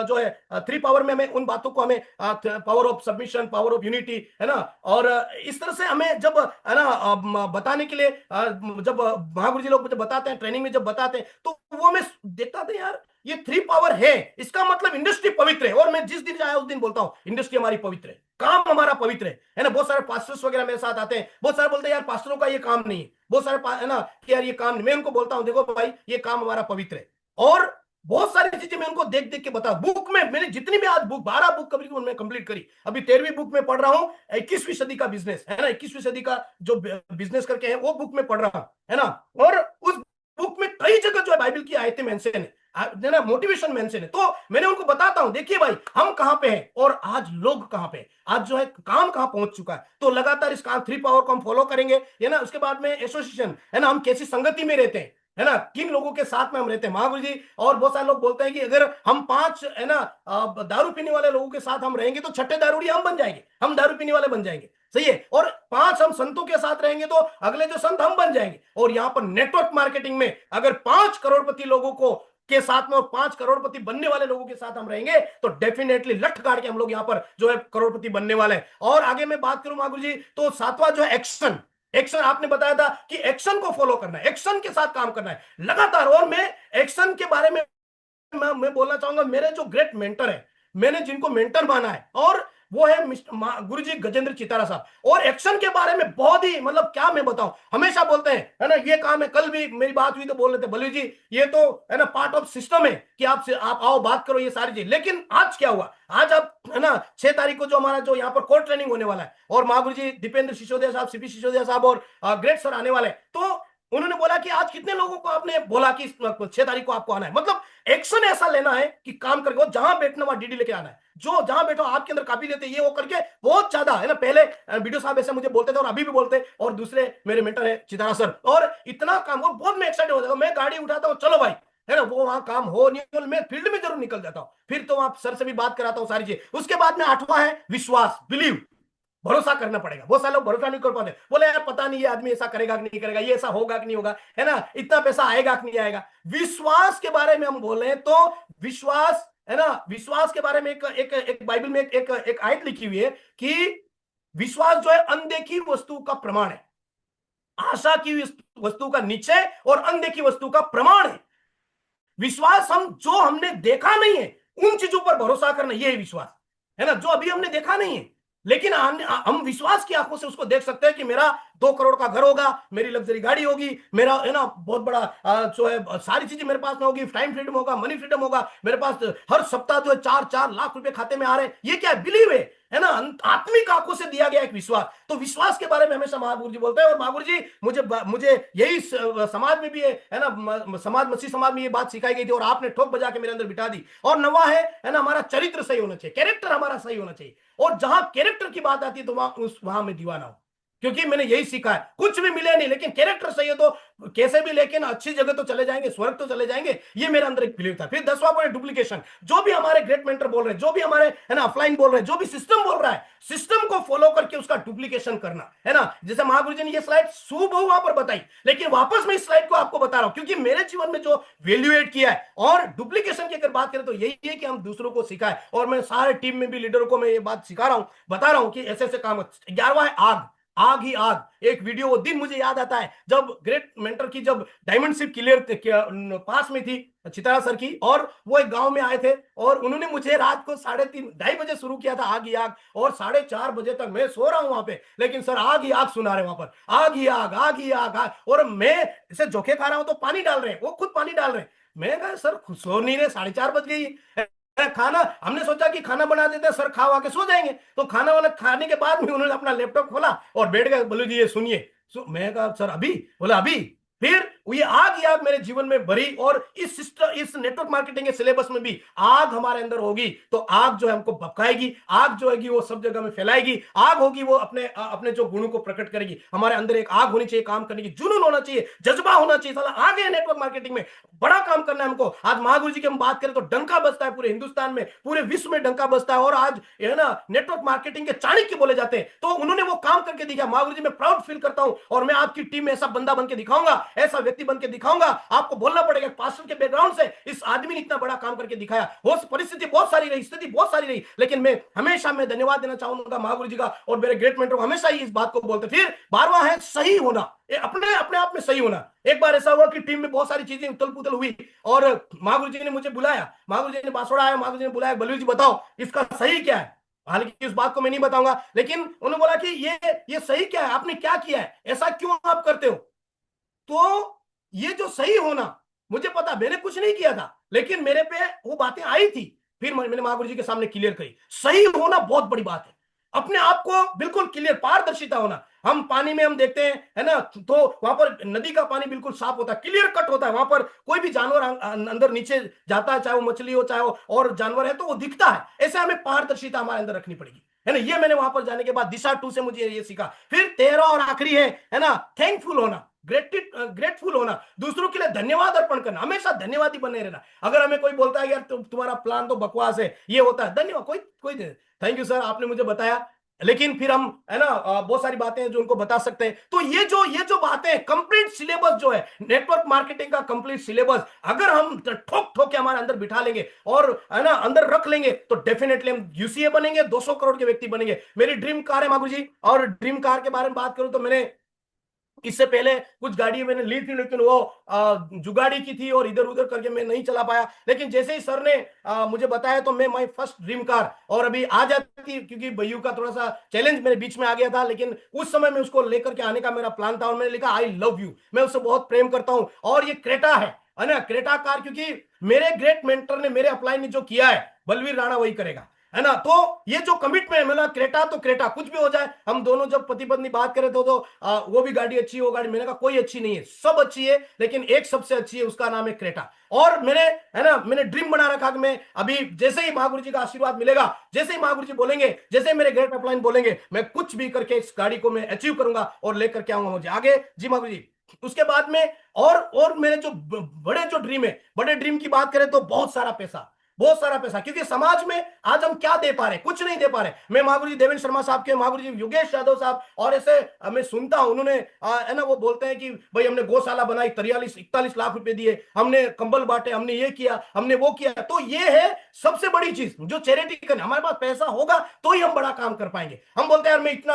S1: जो है 3 पावर में हमें उन बातों को, हमें power of submission, power of unity, है ना। और इस तरह से हमें जब है ना बताने के लिए, जब महागुरु जी लोग मुझे बताते हैं, ट्रेनिंग में जब बताते हैं, तो वो मैं देखता था यार ये 3 पावर है, इसका मतलब इंडस्ट्री पवित्र है। और मैं जिस दिन आया उस दिन बोलता हूं इंडस्ट्री हमारी पवित्र है, काम हमारा पवित्र है ना। बहुत सारे पास्टर्स वगैरह मेरे साथ आते हैं, बहुत सारे बोलते हैं यार पास्टरों का ये काम नहीं है, बहुत सारे है ना कि यार ये काम नहीं। मैं उनको बोलता हूं देखो भाई ये काम हमारा पवित्र है। और बहुत सारी चीजें मैं उनको देख देख के बता, बुक में मैंने जितनी भी आज बुक 12 बुक कभी उन्होंने कंप्लीट करी, अभी 13वीं बुक में पढ़ रहा हूं, 21वीं सदी का बिजनेस, है ना, 21वीं सदी का जो बिजनेस करके है वो बुक में पढ़ रहा है ना। और उस बुक में कई जगह जो है बाइबल की आयतें मेंशन है ना, मोटिवेशन मेंशन है। तो मैंने उनको बताता हूं देखिए भाई हम कहां पे हैं और आज लोग कहां पे, आज जो है काम कहां पहुंच चुका है। तो लगातार इस काम 3 पावर को हम फॉलो करेंगे, है ना। उसके बाद में एसोसिएशन, है ना, हम कैसी संगति में रहते हैं, है ना, किन लोगों के साथ में हम रहते हैं। महागुरु जी और बहुत सारे लोग बोलते हैं कि अगर हम 5 है ना दारू पीने वाले लोगों के साथ हम रहेंगे तो छठे दारूड़ी हम बन जाएंगे, हम दारू पीने वाले बन जाएंगे, सही है। और 5 हम संतों के साथ रहेंगे तो अगले जो संत हम बन जाएंगे। और यहां पर नेटवर्क मार्केटिंग में अगर 5 करोड़पति लोगों को के साथ में और 5 करोड़पति बनने वाले लोगों के साथ हम रहेंगे तो डेफिनेटली लठ गाड़ के हम लोग यहां पर जो है करोड़पति बनने वाले हैं। और आगे मैं बात करूं महागुरु जी, तो 7वां जो है एक्शन। एक्शन आपने बताया था कि एक्शन को फॉलो करना है, एक्शन के साथ काम करना है लगातार। और मैं एक्शन के बारे में मैं बोलना चाहूंगा, मेरे जो ग्रेट मेंटर है, मैंने जिनको मेंटर माना है, और वो है गुरुजी गजेंद्र चितारा साहब। और एक्शन के बारे में बहुत ही मतलब क्या मैं बताऊं, हमेशा बोलते हैं है ना ये काम है। कल भी मेरी बात हुई तो बोल रहे थे बलवीर जी ये तो है ना पार्ट ऑफ सिस्टम है कि आप आओ बात करो ये सारी चीज। लेकिन आज क्या हुआ, आज आप है ना 6 तारीख को जो हमारा जो यहाँ पर कोर ट्रेनिंग होने वाला है, और महागुरु जी दीपेंद्र सिसोदिया साहब, सीपी सिसोदिया साहब और ग्रेट सर आने वाले, तो उन्होंने बोला कि आज कितने लोगों को आपने बोला कि 6 तारीख को आपको आना है। मतलब एक्शन ऐसा लेना है कि काम करके जहां बैठना वहां डीडी लेके आना है, जो जहां बैठो आपके अंदर काबिलियत है ये वो करके बहुत ज्यादा, है ना। पहले वीडियो साहब ऐसे मुझे बोलते थे और अभी भी बोलते, और दूसरे मेरे मेंटर है चितारा सर, और इतना काम वो बहुत मैं एक्साइटेड हो जाता हूं। मैं गाड़ी उठाता हूं चलो भाई, है ना, वो वहां काम हो नहीं हो, मैं फील्ड में जरूर निकल जाता हूं, फिर तो वहां सर से भी बात कराता हूं सारी चीज। उसके बाद में 8वां है विश्वास, बिलीव, भरोसा करना पड़ेगा। बहुत सारे लोग भरोसा नहीं कर पाते, बोले यार पता नहीं ये आदमी ऐसा करेगा कि नहीं करेगा, ये ऐसा होगा कि नहीं होगा, है ना, इतना पैसा आएगा कि नहीं आएगा। विश्वास के बारे में हम बोले तो विश्वास है ना, विश्वास के बारे में एक बाइबल में एक आयत लिखी हुई है कि विश्वास जो है अनदेखी वस्तु का प्रमाण है, आशा की वस्तु का निश्चय और अनदेखी वस्तु का प्रमाण है। विश्वास हम जो हमने देखा नहीं है उन चीजों पर भरोसा करना, यह है विश्वास, है ना, जो अभी हमने देखा नहीं है लेकिन हम विश्वास की आंखों से उसको देख सकते हैं कि मेरा 2 करोड़ का घर होगा, मेरी लग्जरी गाड़ी होगी, मेरा है ना बहुत बड़ा जो है सारी चीजें मेरे पास में होगी, टाइम फ्रीडम होगा, मनी फ्रीडम होगा, मेरे पास हर सप्ताह जो है 4-4 लाख रुपए खाते में आ रहे हैं। ये क्या है? बिलीव है ना, आत्मिक आंखों से दिया गया एक विश्वास। तो विश्वास के बारे में हमेशा महागुरु जी बोलते हैं, और महागुरु जी मुझे यही समाज में भी है ना, समाज मसीह समाज में ये बात सिखाई गई थी और आपने ठोक बजा के मेरे अंदर बिठा दी। और नवा है ना, हमारा चरित्र सही होना चाहिए, कैरेक्टर हमारा सही होना चाहिए, और जहां कैरेक्टर की बात आती है तो वहां मैं दीवाना हूं, क्योंकि मैंने यही सीखा है। कुछ भी मिले नहीं लेकिन कैरेक्टर सही है तो कैसे भी, लेकिन अच्छी जगह तो चले जाएंगे, स्वर्ग तो चले जाएंगे, ये मेरे अंदर एक बिलीव था। फिर 10वां पॉइंट डुप्लीकेशन। जो भी हमारे ग्रेट मेंटर बोल रहे हैं, जो भी हमारे है ना ऑफलाइन बोल रहे हैं, जो भी सिस्टम बोल रहा है, सिस्टम को फॉलो करके उसका डुप्लीकेशन करना, है ना। जैसे महागुरु जी ने ये स्लाइड सुबह वहां पर बताई, लेकिन वापस मैं इस स्लाइड को आपको बता रहा हूं क्योंकि मेरे जीवन में जो वैल्यू एड किया है। और डुप्लीकेशन की अगर बात करें तो यही है कि हम दूसरों को सिखाएं, और मैं सारे टीम में भी लीडरों को मैं ये बात सिखा रहा हूं, बता रहा हूं कि ऐसे ऐसे काम। 11वां है आग, आग ही आग। एक वीडियो वो दिन मुझे याद आता है जब ग्रेट मेंटर की जब डायमंड शिप क्लियर पास में थी चितारा सर की, और वो एक गांव में आए थे और उन्होंने मुझे रात को 3:30-2:30 शुरू किया था आग ही आग, और 4:30 तक मैं सो रहा हूं वहां पे, लेकिन सर आग ही आग सुना रहे वहां पर, आग ही आग, आग ही आग, आग। और मैं इसे जोखे खा रहा हूं तो पानी डाल रहे हैं, वो खुद पानी डाल रहे हैं। मैं कहा सर सो नहीं रहे, 4:30 बज गई। खाना हमने सोचा कि खाना बना देते सर, खा के सो जाएंगे, तो खाना वाला खाने के बाद में उन्होंने अपना लैपटॉप खोला और बैठ गए, बोले जी ये सुनिए। मैं कहा सर अभी? बोला अभी। फिर ये आग ही आग मेरे जीवन में भरी, और इस सिस्टम, इस नेटवर्क मार्केटिंग के सिलेबस में भी आग हमारे अंदर होगी तो आग जो है हमको भपकाएगी, आग जो है वो सब जगह में फैलाएगी, आग होगी वो अपने अपने जो गुणों को प्रकट करेगी। हमारे अंदर एक आग होनी चाहिए, काम करने की जुनून होना चाहिए, जज्बा होना चाहिए। साला आगे नेटवर्क मार्केटिंग में बड़ा काम करना है हमको। आज महागुरु जी की हम बात करें तो डंका बजता है पूरे हिंदुस्तान में, पूरे विश्व में डंका बजता है, और आज है ना नेटवर्क मार्केटिंग के चाणक्य बोले जाते हैं। तो उन्होंने वो काम करके दिखा। महागुरु जी मैं प्राउड फील करता हूं, और मैं आपकी टीम में ऐसा बंदा बन के दिखाऊंगा, ऐसा व्यक्ति बन के दिखाऊंगा। आपको बोलना पड़ेगा पास्टर के बैकग्राउंड से इस आदमी ने इतना बड़ा काम करके दिखाया। हो परिस्थिति बहुत सारी रही, स्थिति बहुत सारी रही, लेकिन मैं हमेशा मैं धन्यवाद देना चाहूंगा महागुरु जी का और मेरे ग्रेट मेंटर को, हमेशा ही इस बात को बोलते। फिर 12वां है सही होना, अपने अपने आप में सही होना। एक बार ऐसा हुआ कि टीम में बहुत सारी चीजें उथल पुथल हुई और महागुरु जी ने मुझे बुलाया, महागुरु जी ने बांसुड़ा आया, महागुरु जी ने बुलाया, बलवीर जी बताओ इसका सही क्या है। हालांकि इस बात को मैं नहीं बताऊंगा, लेकिन उन्होंने बोला कि ये सही क्या है, आपने क्या किया है, ऐसा क्यों आप करते हो। तो ये जो सही होना, मुझे पता मैंने कुछ नहीं किया था, लेकिन मेरे पे वो बातें आई थी, फिर मैंने महागुरु जी के सामने क्लियर करी। सही होना बहुत बड़ी बात है, अपने आप को बिल्कुल क्लियर, पारदर्शिता होना। हम पानी में हम देखते हैं, है ना, तो वहां पर नदी का पानी बिल्कुल साफ होता है, क्लियर कट होता है, वहां पर कोई भी जानवर अंदर नीचे जाता है, चाहे वो मछली हो चाहे वो और जानवर है, तो वो दिखता है। ऐसे हमें पारदर्शिता हमारे अंदर रखनी पड़ेगी, है ना। ये मैंने वहां पर जाने के बाद दिशा 2 से मुझे ये सीखा। फिर 13 और आखिरी है ना, थैंकफुल होना, ग्रेटफुल होना, दूसरों के लिए धन्यवाद अर्पण करना, हमेशा धन्यवादी बने रहना। अगर हमें कोई बोलता है यार तुम्हारा प्लान तो बकवास है, ये होता है, धन्यवाद, कोई थैंक यू सर आपने मुझे बताया, लेकिन फिर हम है ना बहुत सारी बातें हैं जो उनको बता सकते हैं। तो ये जो बातें, कंप्लीट सिलेबस जो है नेटवर्क मार्केटिंग का, कंप्लीट सिलेबस अगर हम ठोक ठोक के हमारे अंदर बिठा लेंगे और है ना अंदर रख लेंगे, तो डेफिनेटली हम यूसीए बनेंगे, 200 करोड़ के व्यक्ति बनेंगे। मेरी ड्रीम कार है महागुरु जी, और ड्रीम कार के बारे में बात करूं तो मैंने इससे पहले कुछ गाड़ी मैंने ली थी, लेकिन वो जुगाड़ी की थी और इधर उधर करके मैं नहीं चला पाया। लेकिन जैसे ही सर ने मुझे बताया तो मैं माई फर्स्ट ड्रीम कार और अभी आ जाती, क्योंकि भैयू का थोड़ा सा चैलेंज मेरे बीच में आ गया था, लेकिन उस समय में उसको लेकर के आने का मेरा प्लान था और मैंने लिखा आई लव यू, मैं उससे बहुत प्रेम करता हूं। और ये क्रेटा है ना, क्रेटा कार, क्योंकि मेरे ग्रेट मेंटर ने, मेरे अपलाइन ने जो किया है, बलवीर राणा वही करेगा, है ना। तो ये जो कमिटमेंट है ना, क्रेटा तो क्रेटा, कुछ भी हो जाए। हम दोनों जब पति पत्नी बात करें तो वो भी गाड़ी अच्छी है, वो गाड़ी, मैंने कहा कोई अच्छी नहीं है, सब अच्छी है, लेकिन एक सबसे अच्छी है, उसका नाम है क्रेटा। और मैंने ड्रीम बना रखा कि मैं अभी जैसे ही महागुरु जी का आशीर्वाद मिलेगा, जैसे ही महागुरु जी बोलेंगे, जैसे ही मेरे ग्रेट अपलाइन बोलेंगे, मैं कुछ भी करके इस गाड़ी को मैं अचीव करूंगा और लेकर के आऊंगा मुझे आगे। जी महागुरु जी। उसके बाद में और मेरे जो बड़े ड्रीम है, बड़े ड्रीम की बात करें तो बहुत सारा पैसा, बहुत सारा पैसा, क्योंकि समाज में आज हम क्या दे पा रहे हैं, कुछ नहीं दे पा रहे। मैं महागुरु जी देवेंद्र शर्मा साहब के, महागुरु जी योगेश यादव साहब और ऐसे मैं सुनता हूं, उन्होंने है ना, वो बोलते हैं कि भाई हमने गौशाला बनाई, 43-41 लाख रुपए दिए, हमने कंबल बांटे, हमने ये किया, हमने वो किया। तो ये है सबसे बड़ी चीज जो चैरिटी करना। हमारे पास पैसा होगा तो ही हम बड़ा काम कर पाएंगे। हम बोलते हैं यार मैं इतना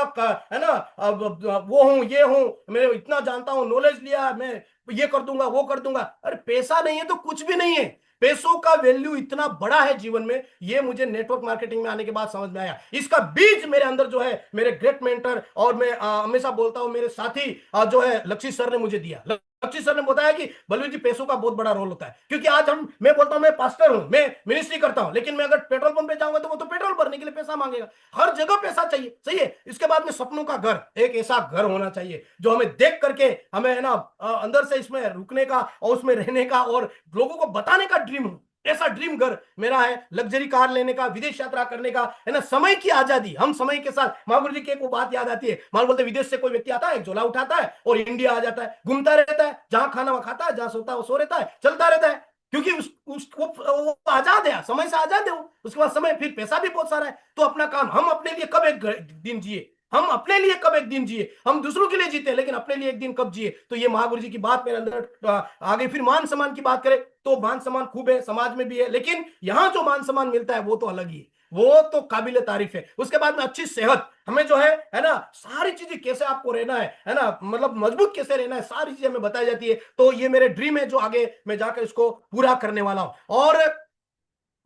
S1: है ना वो हूं, ये हूं, मैं इतना जानता हूं, नॉलेज लिया, मैं ये कर दूंगा, वो कर दूंगा। अरे पैसा नहीं है तो कुछ भी नहीं है। पैसों का वैल्यू इतना बड़ा है जीवन में, ये मुझे नेटवर्क मार्केटिंग में आने के बाद समझ में आया। इसका बीज मेरे अंदर जो है मेरे ग्रेट मेंटर और मैं हमेशा बोलता हूं मेरे साथी जो है लक्षित सर ने मुझे दिया। लक्षित सर ने बताया कि बलवीर जी पैसों का बहुत बड़ा रोल होता है, क्योंकि आज मैं बोलता हूं मैं पास्टर हूं, मैं मिनिस्ट्री करता हूं, लेकिन मैं अगर पेट्रोल पंप पे जाऊंगा तो वो तो पेट्रोल भरने के लिए पैसा मांगेगा। हर जगह पैसा चाहिए, सही है। इसके बाद में सपनों का घर, एक ऐसा घर होना चाहिए जो हमें देख करके हमें है ना अंदर से इसमें रुकने का और उसमें रहने का और लोगों को बताने का ड्रीम हो। ऐसा ड्रीम घर मेरा है, लग्जरी कार लेने का, विदेश यात्रा करने का, है ना, समय की आजादी। हम समय के साथ, महागुरु जी की एक वो बात याद आती है, मान बोलते विदेश से कोई व्यक्ति आता है, एक झोला उठाता है और इंडिया आ जाता है, घूमता रहता है, जहां खाना वहां खाता है, जहां सोता है वो सो रहता है, चलता रहता है, क्योंकि वो आजाद है, समय से आजाद है वो। उसके बाद समय, फिर पैसा भी बहुत सारा है, तो अपना काम। हम अपने लिए कब एक दिन जिए, हम अपने लिए कब एक दिन जिए, हम दूसरों के लिए जीते लेकिन अपने लिए एक दिन कब जिए। तो ये महागुरु जी की बात मेरे अंदर आगे। फिर मान सम्मान की बात करें तो मान सम्मान खूब है, समाज में भी है, लेकिन यहां जो मान सम्मान मिलता है वो तो अलग ही है, वो तो काबिले तारीफ है। उसके बाद में अच्छी सेहत, हमें जो है ना, सारी चीजें कैसे आपको रहना है ना, मतलब मजबूत कैसे रहना है, सारी चीजें हमें बताई जाती है। तो ये मेरे ड्रीम है जो आगे मैं जाकर इसको पूरा करने वाला हूं। और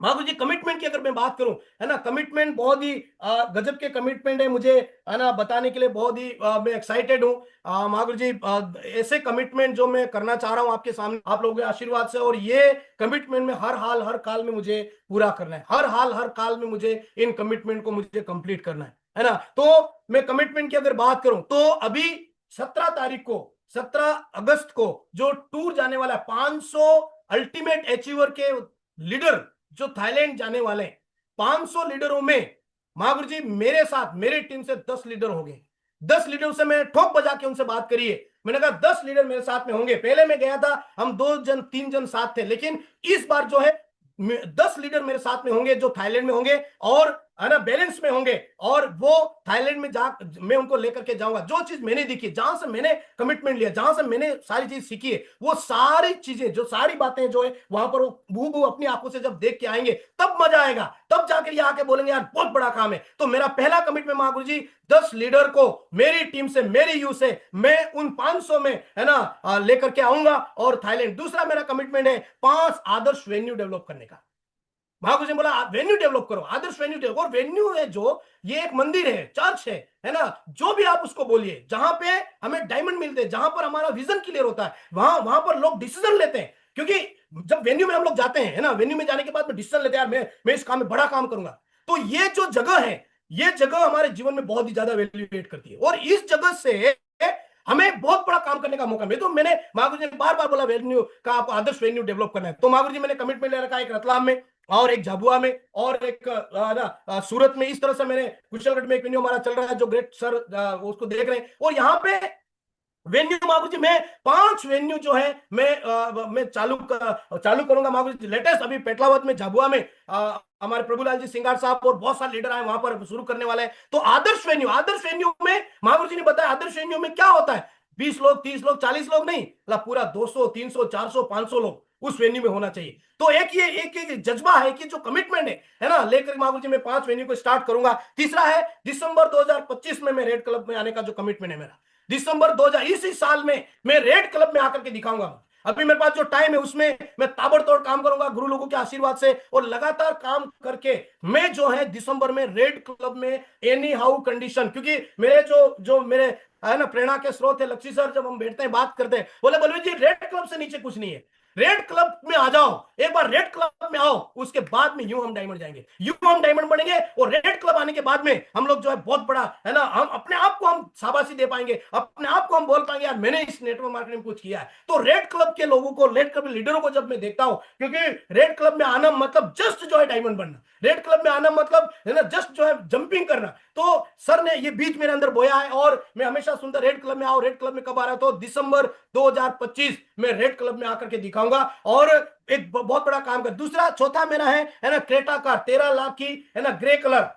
S1: महागुरु जी कमिटमेंट की अगर मैं बात करूं, है ना, कमिटमेंट बहुत ही गजब के कमिटमेंट है, मुझे है ना बताने के लिए बहुत ही मैं एक्साइटेड हूं। महागुरु जी ऐसे कमिटमेंट जो मैं करना चाह रहा हूं आपके सामने आप लोगों के आशीर्वाद से, और ये कमिटमेंट में हर हाल हर काल में मुझे पूरा करना है, हर हाल हर काल में मुझे इन कमिटमेंट को मुझे कंप्लीट करना है ना। तो मैं कमिटमेंट की अगर बात करूं तो अभी 17 तारीख को, 17 अगस्त को जो टूर जाने वाला है, 500 अल्टीमेट अचीवर के लीडर जो थाईलैंड जाने वाले हैं, 500 लीडरों में महागुरु जी मेरे साथ, मेरी टीम से 10 लीडर हो गए। 10 लीडरों से मैं ठोक बजा के उनसे बात करी है, मैंने कहा 10 लीडर मेरे साथ में होंगे। पहले मैं गया था, हम 2 जन 3 जन साथ थे, लेकिन इस बार जो है 10 लीडर मेरे साथ में होंगे जो थाईलैंड में होंगे और है ना बैलेंस में होंगे, और वो थाईलैंड में जा मैं उनको लेकर के जाऊंगा। जो चीज मैंने देखी, जहां से मैंने कमिटमेंट लिया, जहां से मैंने सारी चीज सीखी है, वो सारी चीजें, जो सारी बातें जो है वहां पर वो अपनी आंखों से जब देख के आएंगे तब मजा आएगा, तब जाकर ये आके बोलेंगे यार बहुत बड़ा काम है। तो मेरा पहला कमिटमेंट महागुरु जी, 10 लीडर को मेरी टीम से, मेरी यू से मैं उन 500 में है ना लेकर के आऊंगा और थाईलैंड। दूसरा मेरा कमिटमेंट है 5 आदर्श वेन्यू डेवलप करने का। महागुरु जी बोला वेन्यू डेवलप करो, आदर्श वेन्यू डेवलप। और वेन्यू है जो, ये एक मंदिर है, चर्च है ना, जो भी आप उसको बोलिए, जहां पे हमें डायमंड मिलते हैं, जहां पर हमारा विजन क्लियर होता है, वहां वहां पर लोग डिसीजन लेते हैं। क्योंकि जब वेन्यू में हम लोग जाते हैं, है ना, वेन्यू में जाने के बाद में डिसीजन लेते हैं, यार मैं इस काम में बड़ा काम करूंगा। तो ये जो जगह है, ये जगह हमारे जीवन में बहुत ही ज्यादा वैल्यूएट करती है, और इस जगह से हमें बहुत बड़ा काम करने का मौका मिले। तो मैंने महागुरु जी ने बार बार बोला वेन्यू का, आपको आदर्श वेन्यू डेवलप करना है। तो महागुरु जी मैंने कमिटमेंट ले रखा है, एक रतलाम में और एक झाबुआ में और एक सूरत में। इस तरह से मैंने कुशलगढ़ में एक वेन्यू हमारा चल रहा है जो ग्रेट सर उसको देख रहे हैं। और यहाँ पे वेन्यू महागुरु जी मैं 5 वेन्यू जो है मैं चालू करूंगा महागुरु जी। लेटेस्ट अभी पेटलावत में, झाबुआ में हमारे प्रभुलाल जी सिंगार साहब और बहुत सारे लीडर आए, वहां पर शुरू करने वाले हैं। तो आदर्श वेन्यू में महागुरु जी ने बताया, आदर्श वेन्यू में क्या होता है, 20 लोग, 30 लोग, 40 लोग नहीं, मतलब पूरा 200, 300, 400, 500 लोग उस वेन्यू में होना चाहिए। तो एक जज्बा है कि जो कमिटमेंट है ना, लेकर महागुरु जी मैं 5 वेन्यू को स्टार्ट करूंगा। तीसरा है दिसंबर 2025 में मैं रेड क्लब में आने का जो कमिटमेंट है मेरा, दिसंबर 2000 इसी साल में मैं रेड क्लब में आकर के दिखाऊंगा। अभी मेरे पास जो टाइम है उसमें मैं ताबड़तोड़ काम करूंगा गुरु लोगों के आशीर्वाद से, और लगातार काम करके मैं जो है दिसंबर में रेड क्लब में एनी हाउ कंडीशन, क्योंकि मेरे जो मेरे है ना प्रेरणा के स्रोत है लक्ष्मी सर, जब हम बैठते हैं बात करते हैं, बोले बलवीर जी रेड क्लब से नीचे कुछ नहीं है, रेड क्लब में आ जाओ, एक बार रेड क्लब में आओ, उसके बाद में यूं हम डायमंड जाएंगे, यूं हम डायमंड बनेंगे। और रेड क्लब आने के बाद में हम लोग जो है बहुत बड़ा है ना, हम अपने आप को हम शाबाशी दे पाएंगे, अपने आप को हम बोल पाएंगे यार मैंने इस नेटवर्क मार्केटिंग में कुछ किया है। तो रेड क्लब के लोगों को, रेड क्लब लीडरों को जब मैं देखता हूं, क्योंकि रेड क्लब में आना मतलब जस्ट जो है डायमंड बनना, रेड क्लब में आना मतलब है ना जस्ट जो है जंपिंग करना। तो सर ने ये बीच मेरे अंदर बोया है, और मैं हमेशा सुनता रेड क्लब में आओ, रेड क्लब में कब आ रहा है। तो दिसंबर 2025 में रेड क्लब में आकर के दिखा दिखाऊंगा और एक बहुत बड़ा काम कर। दूसरा चौथा मेरा है ना क्रेटा कार 13 लाख की, है ना, ग्रे कलर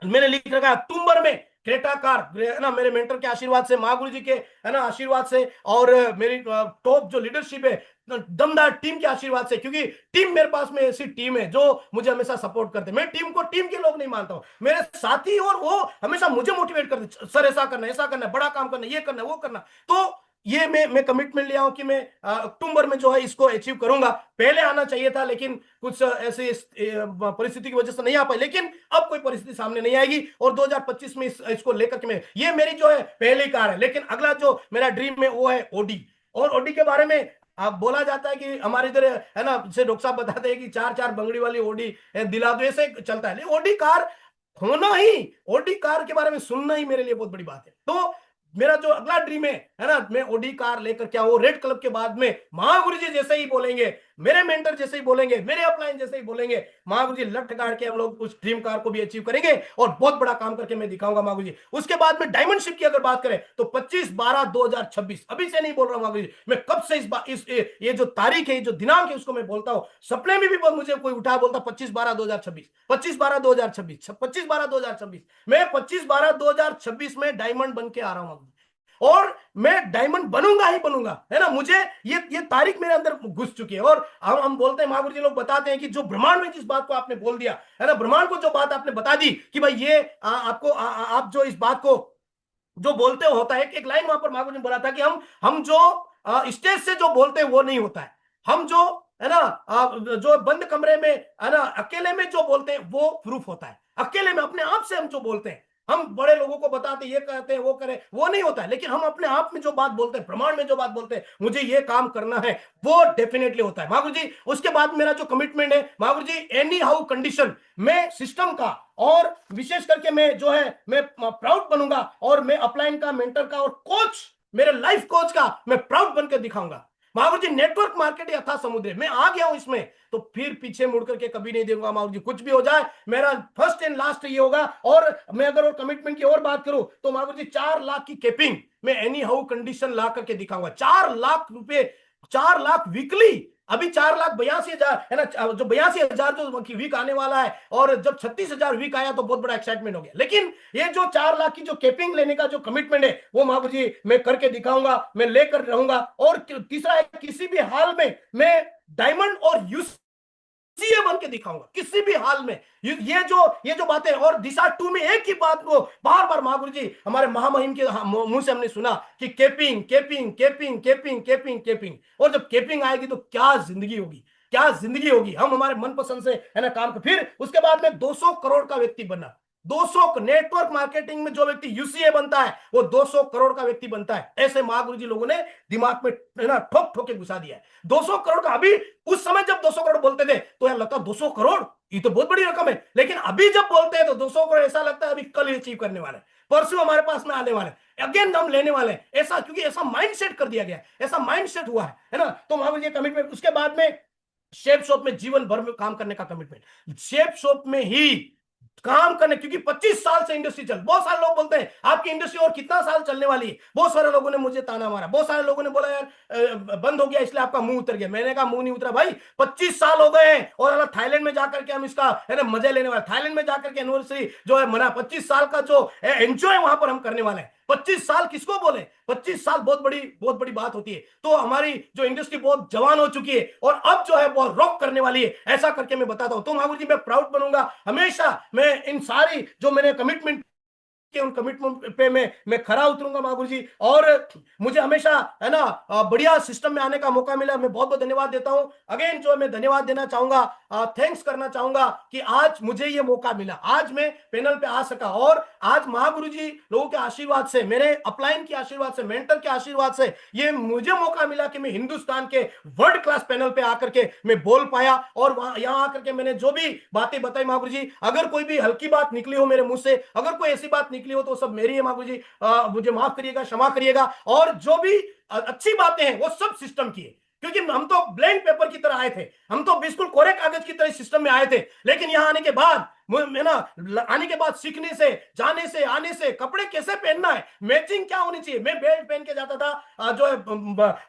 S1: मैंने लिख रखा है अक्टूबर में। क्रेटा कार, है ना, मेरे मेंटर के आशीर्वाद से, महागुरु जी के, है ना, आशीर्वाद से, और मेरी टॉप जो लीडरशिप है, दमदार टीम के आशीर्वाद से, क्योंकि टीम मेरे पास में ऐसी टीम है जो मुझे हमेशा सपोर्ट करते हैं। मैं टीम को टीम के लोग नहीं मानता हूं, मेरे साथी, और वो हमेशा मुझे मोटिवेट करते, सर ऐसा करना, ऐसा करना, बड़ा काम करना, ये करना, वो करना। तो ये मैं कमिटमेंट लिया हूं कि मैं अक्टूबर में जो है इसको अचीव करूंगा। पहले आना चाहिए था, लेकिन कुछ ऐसे परिस्थिति की वजह से नहीं आ पाई, लेकिन अब कोई परिस्थिति सामने नहीं आएगी और 2025 में इसको लेकर के मैं, ये मेरी जो है पहली कार है। लेकिन अगला जो मेरा ड्रीम है वो है ओडी। और ओडी के बारे में आप बोला जाता है कि हमारे इधर, है ना, जैसे डॉक्टर साहब बताते हैं कि 4-4 बंगड़ी वाली ओडी दिला दो, ऐसे चलता है। ओडी कार होना ही, ओडी कार के बारे में सुनना ही मेरे लिए बहुत बड़ी बात है। तो मेरा जो अगला ड्रीम है ना, मैं ओडी कार लेकर क्या, वो रेड क्लब के बाद में महागुरु जी जैसे ही बोलेंगे, मेरे मेंटर जैसे ही बोलेंगे, मेरे अपलाइन जैसे ही बोलेंगे, महागुरु जी लट गाड़ के हम लोग उस ड्रीम कार को भी अचीव करेंगे और बहुत बड़ा काम करके मैं दिखाऊंगा महागुरु जी। उसके बाद में डायमंड शिप की अगर बात करें तो 25/12/2026, अभी से नहीं बोल रहा हूं महागुरु जी, मैं कब से ये जो तारीख है, जो दिनांक है, उसको मैं बोलता हूं। सपने में भी मुझे कोई उठा बोलता 25/12/2026, 25/12/2026, 25/12/2026, मैं 25/12/2026 में डायमंड बन के आ रहा हूं और मैं डायमंड बनूंगा ही बनूंगा, है ना। मुझे ये तारीख मेरे अंदर घुस चुकी है। और हम बोलते हैं, महागुरु जी लोग बताते हैं कि जो ब्रह्मांड में जिस बात को आपने बोल दिया, है ना, ब्रह्मांड को जो बात आपने बता दी कि भाई ये आपको आप जो इस बात को जो बोलते हो होता है। एक लाइन वहां पर महागुरु ने बोला था कि हम जो स्टेज से जो बोलते हैं वो नहीं होता है, हम जो, है ना, जो बंद कमरे में, है ना, अकेले में जो बोलते हैं वो प्रूफ होता है। अकेले में अपने आप से हम जो बोलते हैं, हम बड़े लोगों को बताते ये कहते हैं वो करें, वो नहीं होता है। लेकिन हम अपने आप में जो बात बोलते हैं, ब्रह्मांड में जो बात बोलते हैं, मुझे ये काम करना है, वो डेफिनेटली होता है महागुरु जी। उसके बाद मेरा जो कमिटमेंट है महागुरु जी, एनी हाउ कंडीशन मैं सिस्टम का, और विशेष करके मैं जो है मैं प्राउड बनूंगा और मैं अपलाइन का, मेंटर का और कोच, मेरे लाइफ कोच का मैं प्राउड बनकर दिखाऊंगा महागुरु जी। नेटवर्क मार्केट अथा समुद्र, मैं आ गया हूं इसमें, तो फिर पीछे मुड़ करके कभी नहीं देखूंगा महागुरु जी। कुछ भी हो जाए, मेरा फर्स्ट एंड लास्ट ये होगा। और मैं अगर और कमिटमेंट की और बात करूं तो महागुरु जी 4 लाख की कैपिंग मैं एनी हाउ कंडीशन ला करके दिखाऊंगा। 4 लाख रुपए, 4 लाख वीकली। अभी 4,82,000 है ना, जो 82,000 जो वीक आने वाला है, और जब 36,000 वीक आया तो बहुत बड़ा एक्साइटमेंट हो गया। लेकिन ये जो 4 लाख की जो कैपिंग लेने का जो कमिटमेंट है वो महागुरु जी मैं करके दिखाऊंगा, मैं लेकर रहूंगा। और तीसरा है, किसी भी हाल में मैं डायमंड और यूसीए बन के दिखाऊंगा, किसी भी हाल में। ये जो बातें, और दिशा 2 में एक ही बात को बार बार महागुरु जी हमारे महामहिम के मुंह से हमने सुना कि capping capping capping capping capping capping. और जब कैपिंग आएगी तो क्या जिंदगी होगी, क्या जिंदगी होगी। हम हमारे मनपसंद से, है ना, काम कर। फिर उसके बाद में 200 करोड़ का व्यक्ति बनना। 200 नेटवर्क मार्केटिंग में जो व्यक्ति यूसीए बनता है वो 200 करोड़ का व्यक्ति बनता है। ऐसे महागुरु जी लोगों ने दिमाग में, है ना, ठोक ठोक के घुसा दिया है। 200 करोड़ का, अभी उस समय जब 200 करोड़ बोलते थे तो यार लगता 200 करोड़ ये तो बहुत बड़ी रकम है। लेकिन अभी जब बोलते हैं तो 200 करोड़ ऐसा लगता है अभी कल अचीव करने वाले, परसों हमारे पास में आने वाले, अगेन हम लेने वाले। ऐसा, क्योंकि ऐसा माइंडसेट कर दिया गया, ऐसा माइंडसेट हुआ है ना। तो महागुरु जी कमिटमेंट। उसके बाद में शेप शॉप में जीवन भर में काम करने का कमिटमेंट, शेप शॉप में ही काम करने, क्योंकि 25 साल से इंडस्ट्री चल। बहुत सारे लोग बोलते हैं आपकी इंडस्ट्री और कितना साल चलने वाली है। बहुत सारे लोगों ने मुझे ताना मारा, बहुत सारे लोगों ने बोला यार बंद हो गया इसलिए आपका मुंह उतर गया। मैंने कहा मुंह नहीं उतरा भाई, 25 साल हो गए हैं। और अगर थाईलैंड में जाकर के हम इसका, है ना, मजे लेने वाले, थाईलैंड में जाकर के एनिवर्सरी जो है मना, 25 साल का जो एंजॉय वहां पर हम करने वाले हैं। 25 साल किसको बोले, 25 साल बहुत बड़ी बात होती है। तो हमारी जो इंडस्ट्री बहुत जवान हो चुकी है और अब जो है बहुत रॉक करने वाली है, ऐसा करके मैं बताता हूं। तो महागुरु जी मैं प्राउड बनूंगा हमेशा। मैं इन सारी जो मैंने कमिटमेंट के, उन कमिटमेंट पे मैं खरा उतरूंगा महागुरु जी। और मुझे हमेशा, है ना, बढ़िया सिस्टम में आने का मौका मिला, मैं बहुत बहुत धन्यवाद देता हूं। अगेन जो मैं धन्यवाद देना चाहूंगा, थैंक्स करना चाहूंगा कि आज मुझे ये मौका मिला, आज मैं पैनल पे आ सका। और आज महागुरु जी लोगों के आशीर्वाद से, मेरे अपलाइन के आशीर्वाद से, मेंटर के आशीर्वाद से ये मुझे मौका मिला कि मैं हिंदुस्तान के वर्ल्ड क्लास पैनल पे आकर के मैं बोल पाया। और वहां यहां आकर के मैंने जो भी बातें बताई महागुरु जी, अगर कोई भी हल्की बात निकली हो मेरे मुंह से, अगर कोई ऐसी बात निकली हो तो सब मेरी है महागुरु जी, मुझे माफ करिएगा, क्षमा करिएगा। और जो भी अच्छी बातें हैं वो सब सिस्टम की है। क्योंकि हम तो ब्लैंक पेपर की तरह आए थे, हम तो बिल्कुल कोरे कागज की तरह सिस्टम में आए थे। लेकिन यहाँ आने के बाद आने के बाद सीखने से, जाने से, आने से, कपड़े कैसे पहनना है, मैचिंग क्या होनी चाहिए। मैं बेल्ट पहन के जाता था जो है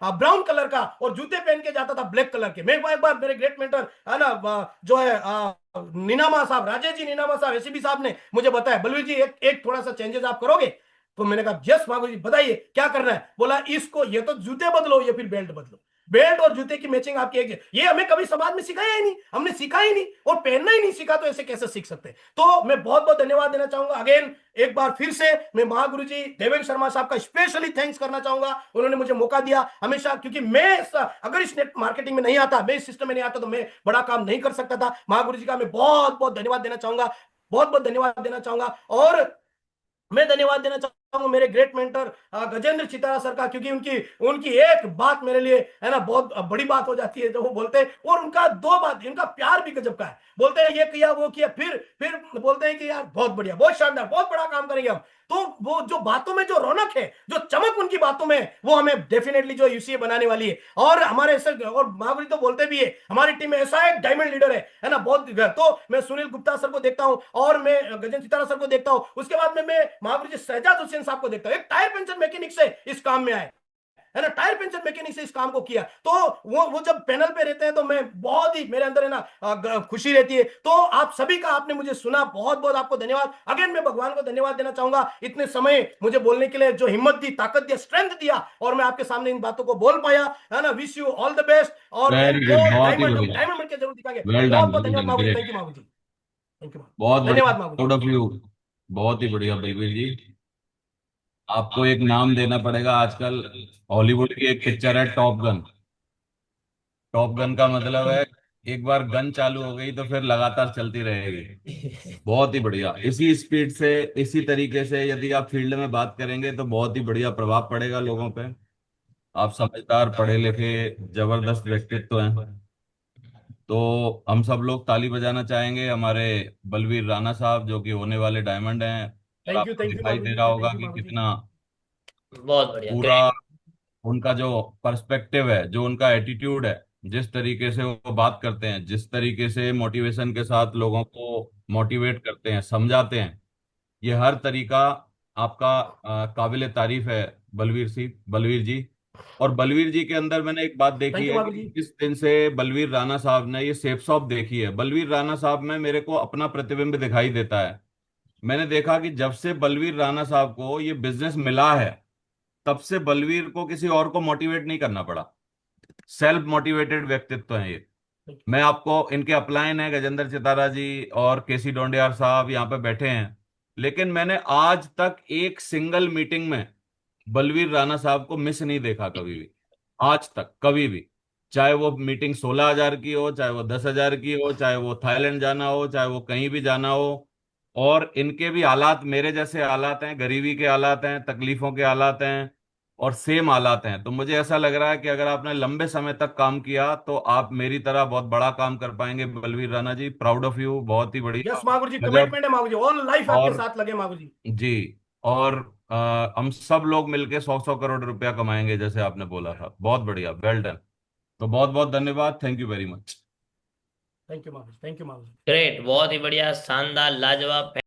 S1: ब्राउन कलर का, और जूते पहन के जाता था ब्लैक कलर के। मैं एक बार मेरे ग्रेट मेंटर है ना जो है नीनामा साहब, राजेश जी नीनामा साहब, एसीबी साहब ने मुझे बताया, बलवीर जी एक थोड़ा सा चेंजेस आप करोगे। तो मैंने कहा यस मागो जी बताइए क्या करना है। बोला इसको, ये तो जूते बदलो या फिर बेल्ट बदलो। बेल्ट और जूते की मैचिंग आपकी एक, ये हमें कभी समाज में सिखाया ही नहीं, हमने सीखा ही नहीं, और पहनना ही नहीं सीखा, तो ऐसे कैसे सीख सकते। तो मैं बहुत बहुत धन्यवाद देना चाहूंगा अगेन, एक बार फिर से मैं महागुरु जी देवेंद्र शर्मा साहब का स्पेशली थैंक्स करना चाहूंगा। उन्होंने मुझे मौका दिया हमेशा, क्योंकि मैं अगर इस नेट मार्केटिंग में नहीं आता, मैं इस सिस्टम में नहीं आता, तो मैं बड़ा काम नहीं कर सकता था। महागुरु जी का मैं बहुत बहुत धन्यवाद देना चाहूंगा, बहुत बहुत धन्यवाद देना चाहूंगा। और मैं धन्यवाद देना चाहूंगा मेरे great mentor Gajendra Chitara sir का, क्योंकि उनकी उनकी एक बात मेरे लिए है ना बहुत बड़ी बात हो जाती है, जो वो बोलते हैं। और उनका दो बात, उनका प्यार भी गजब का है। बोलते हैं ये किया वो किया, फिर बोलते हैं कि यार बहुत बढ़िया, बहुत शानदार, बहुत बड़ा काम करेंगे हम। तो वो जो बातों में जो रौनक है, जो चमक उनकी बातों में, वो हमें डेफिनेटली जो यूसीए बनाने वाली है। और हमारे ऐसे, और महागुरु तो बोलते भी है हमारी टीम में ऐसा एक डायमंड लीडर है ना बहुत। तो मैं सुनील गुप्ता सर को देखता हूं, और मैं गजेंद्र चितारा सर को देखता हूं, उसके बाद में मैं महागुरु जी शहजाद हुसैन साहब को देखता हूं। एक टायर पंचर मैकेनिक से इस काम में आए, है ना, टायर पंचर मैकेनिक से इस काम को किया। तो वो जब पैनल पे रहते हैं तो मैं बहुत ही, मेरे अंदर है ना खुशी रहती है। तो आप सभी का आपने मुझे सुना, बहुत बहुत आपको धन्यवाद। अगेन मैं भगवान को धन्यवाद देना चाहूंगा, इतने समय मुझे बोलने के लिए जो हिम्मत दी, ताकत दिया, स्ट्रेंथ दिया, और मैं आपके सामने इन बातों को बोल पाया, है ना। Wish you all the best, और
S4: वेरी
S1: वो
S4: गुड, बहुत ही
S1: डायमंड, हम
S4: बढ़िया।
S1: डायमंड बनके जरूर दिखाएंगे।
S4: वेल
S1: बहुत
S4: डन,
S1: बहुत
S4: वेल
S1: धन्यवाद
S4: डन,
S1: माहू जी,
S4: ग्रेट।
S1: थैंक यू माहू जी, थैंक यू,
S4: बहुत बढ़िया,
S1: धन्यवाद माहू जी।
S4: Proud of you. बहुत ही बढ़िया बलवीर जी। आपको एक नाम देना पड़ेगा। आजकल हॉलीवुड की एक पिक्चर है टॉप गन। टॉप गन का मतलब है एक बार गन चालू हो गई तो फिर लगातार चलती रहेगी। बहुत ही बढ़िया। इसी स्पीड से, इसी तरीके से यदि आप फील्ड में बात करेंगे तो बहुत ही बढ़िया प्रभाव पड़ेगा लोगों पे। आप समझदार, पढ़े लिखे, जबरदस्त व्यक्तित्व हैं। तो हम सब लोग ताली बजाना चाहेंगे हमारे बलवीर राणा साहब, जो कि होने वाले डायमंड हैं। और आपको
S1: थैंक यू
S4: दिखाई
S1: माहू
S4: दे
S1: जी,
S4: रहा होगा
S1: थैंक यू
S4: कि
S1: माहू जी।
S4: कितना
S5: बहुत बढ़िया,
S4: पूरा
S5: ग्रेट।
S4: उनका जो पर्सपेक्टिव है, जो उनका एटीट्यूड है, जिस तरीके से वो बात करते हैं, जिस तरीके से मोटिवेशन के साथ लोगों को मोटिवेट करते हैं, समझाते हैं, ये हर तरीका आपका काबिले तारीफ है बलवीर जी। और बलवीर जी के अंदर मैंने एक बात
S1: थैंक
S4: देखी
S1: यू
S4: है
S1: माहू
S4: कि
S1: जी।
S4: जिस दिन से बलवीर राणा साहब ने ये सेफ शॉप देखी है, बलवीर राणा साहब में मेरे को अपना प्रतिबिंब दिखाई देता है। मैंने देखा कि जब से बलवीर राणा साहब को ये बिजनेस मिला है, तब से बलवीर को किसी और को मोटिवेट नहीं करना पड़ा। सेल्फ मोटिवेटेड व्यक्तित्व है ये। मैं आपको, इनके अपलाइन है गजेंद्र चितारा जी और केसी डोंडियार साहब यहाँ पे बैठे हैं, लेकिन मैंने आज तक एक सिंगल मीटिंग में बलवीर राणा साहब को मिस नहीं देखा कभी भी। आज तक कभी भी, चाहे वो मीटिंग 16,000 की हो, चाहे वो 10,000 की हो, चाहे वो थाईलैंड जाना हो, चाहे वो कहीं भी जाना हो। और इनके भी हालात मेरे जैसे हालात हैं, गरीबी के हालात हैं, तकलीफों के हालात हैं, और सेम हालात हैं। तो मुझे ऐसा लग रहा है कि अगर आपने लंबे समय तक काम किया तो आप मेरी तरह बहुत बड़ा काम कर पाएंगे Balvir Rana ji. Proud of you, बहुत ही बढ़िया,
S1: यस माहू जी,
S4: गजब।
S1: कमिटमेंट है माहू जी, ऑल लाइफ आपके
S4: और
S1: साथ लगे माहू जी।
S4: जी, और हम सब लोग मिलके 100-100 करोड़ रुपया कमाएंगे, जैसे आपने बोला था। बहुत बढ़िया, वेल डन। तो बहुत बहुत धन्यवाद, thank you very much.
S1: Thank you माहू जी, थैंक यू माहू जी।
S5: ग्रेट, बहुत ही बढ़िया, शानदार, लाजवाब।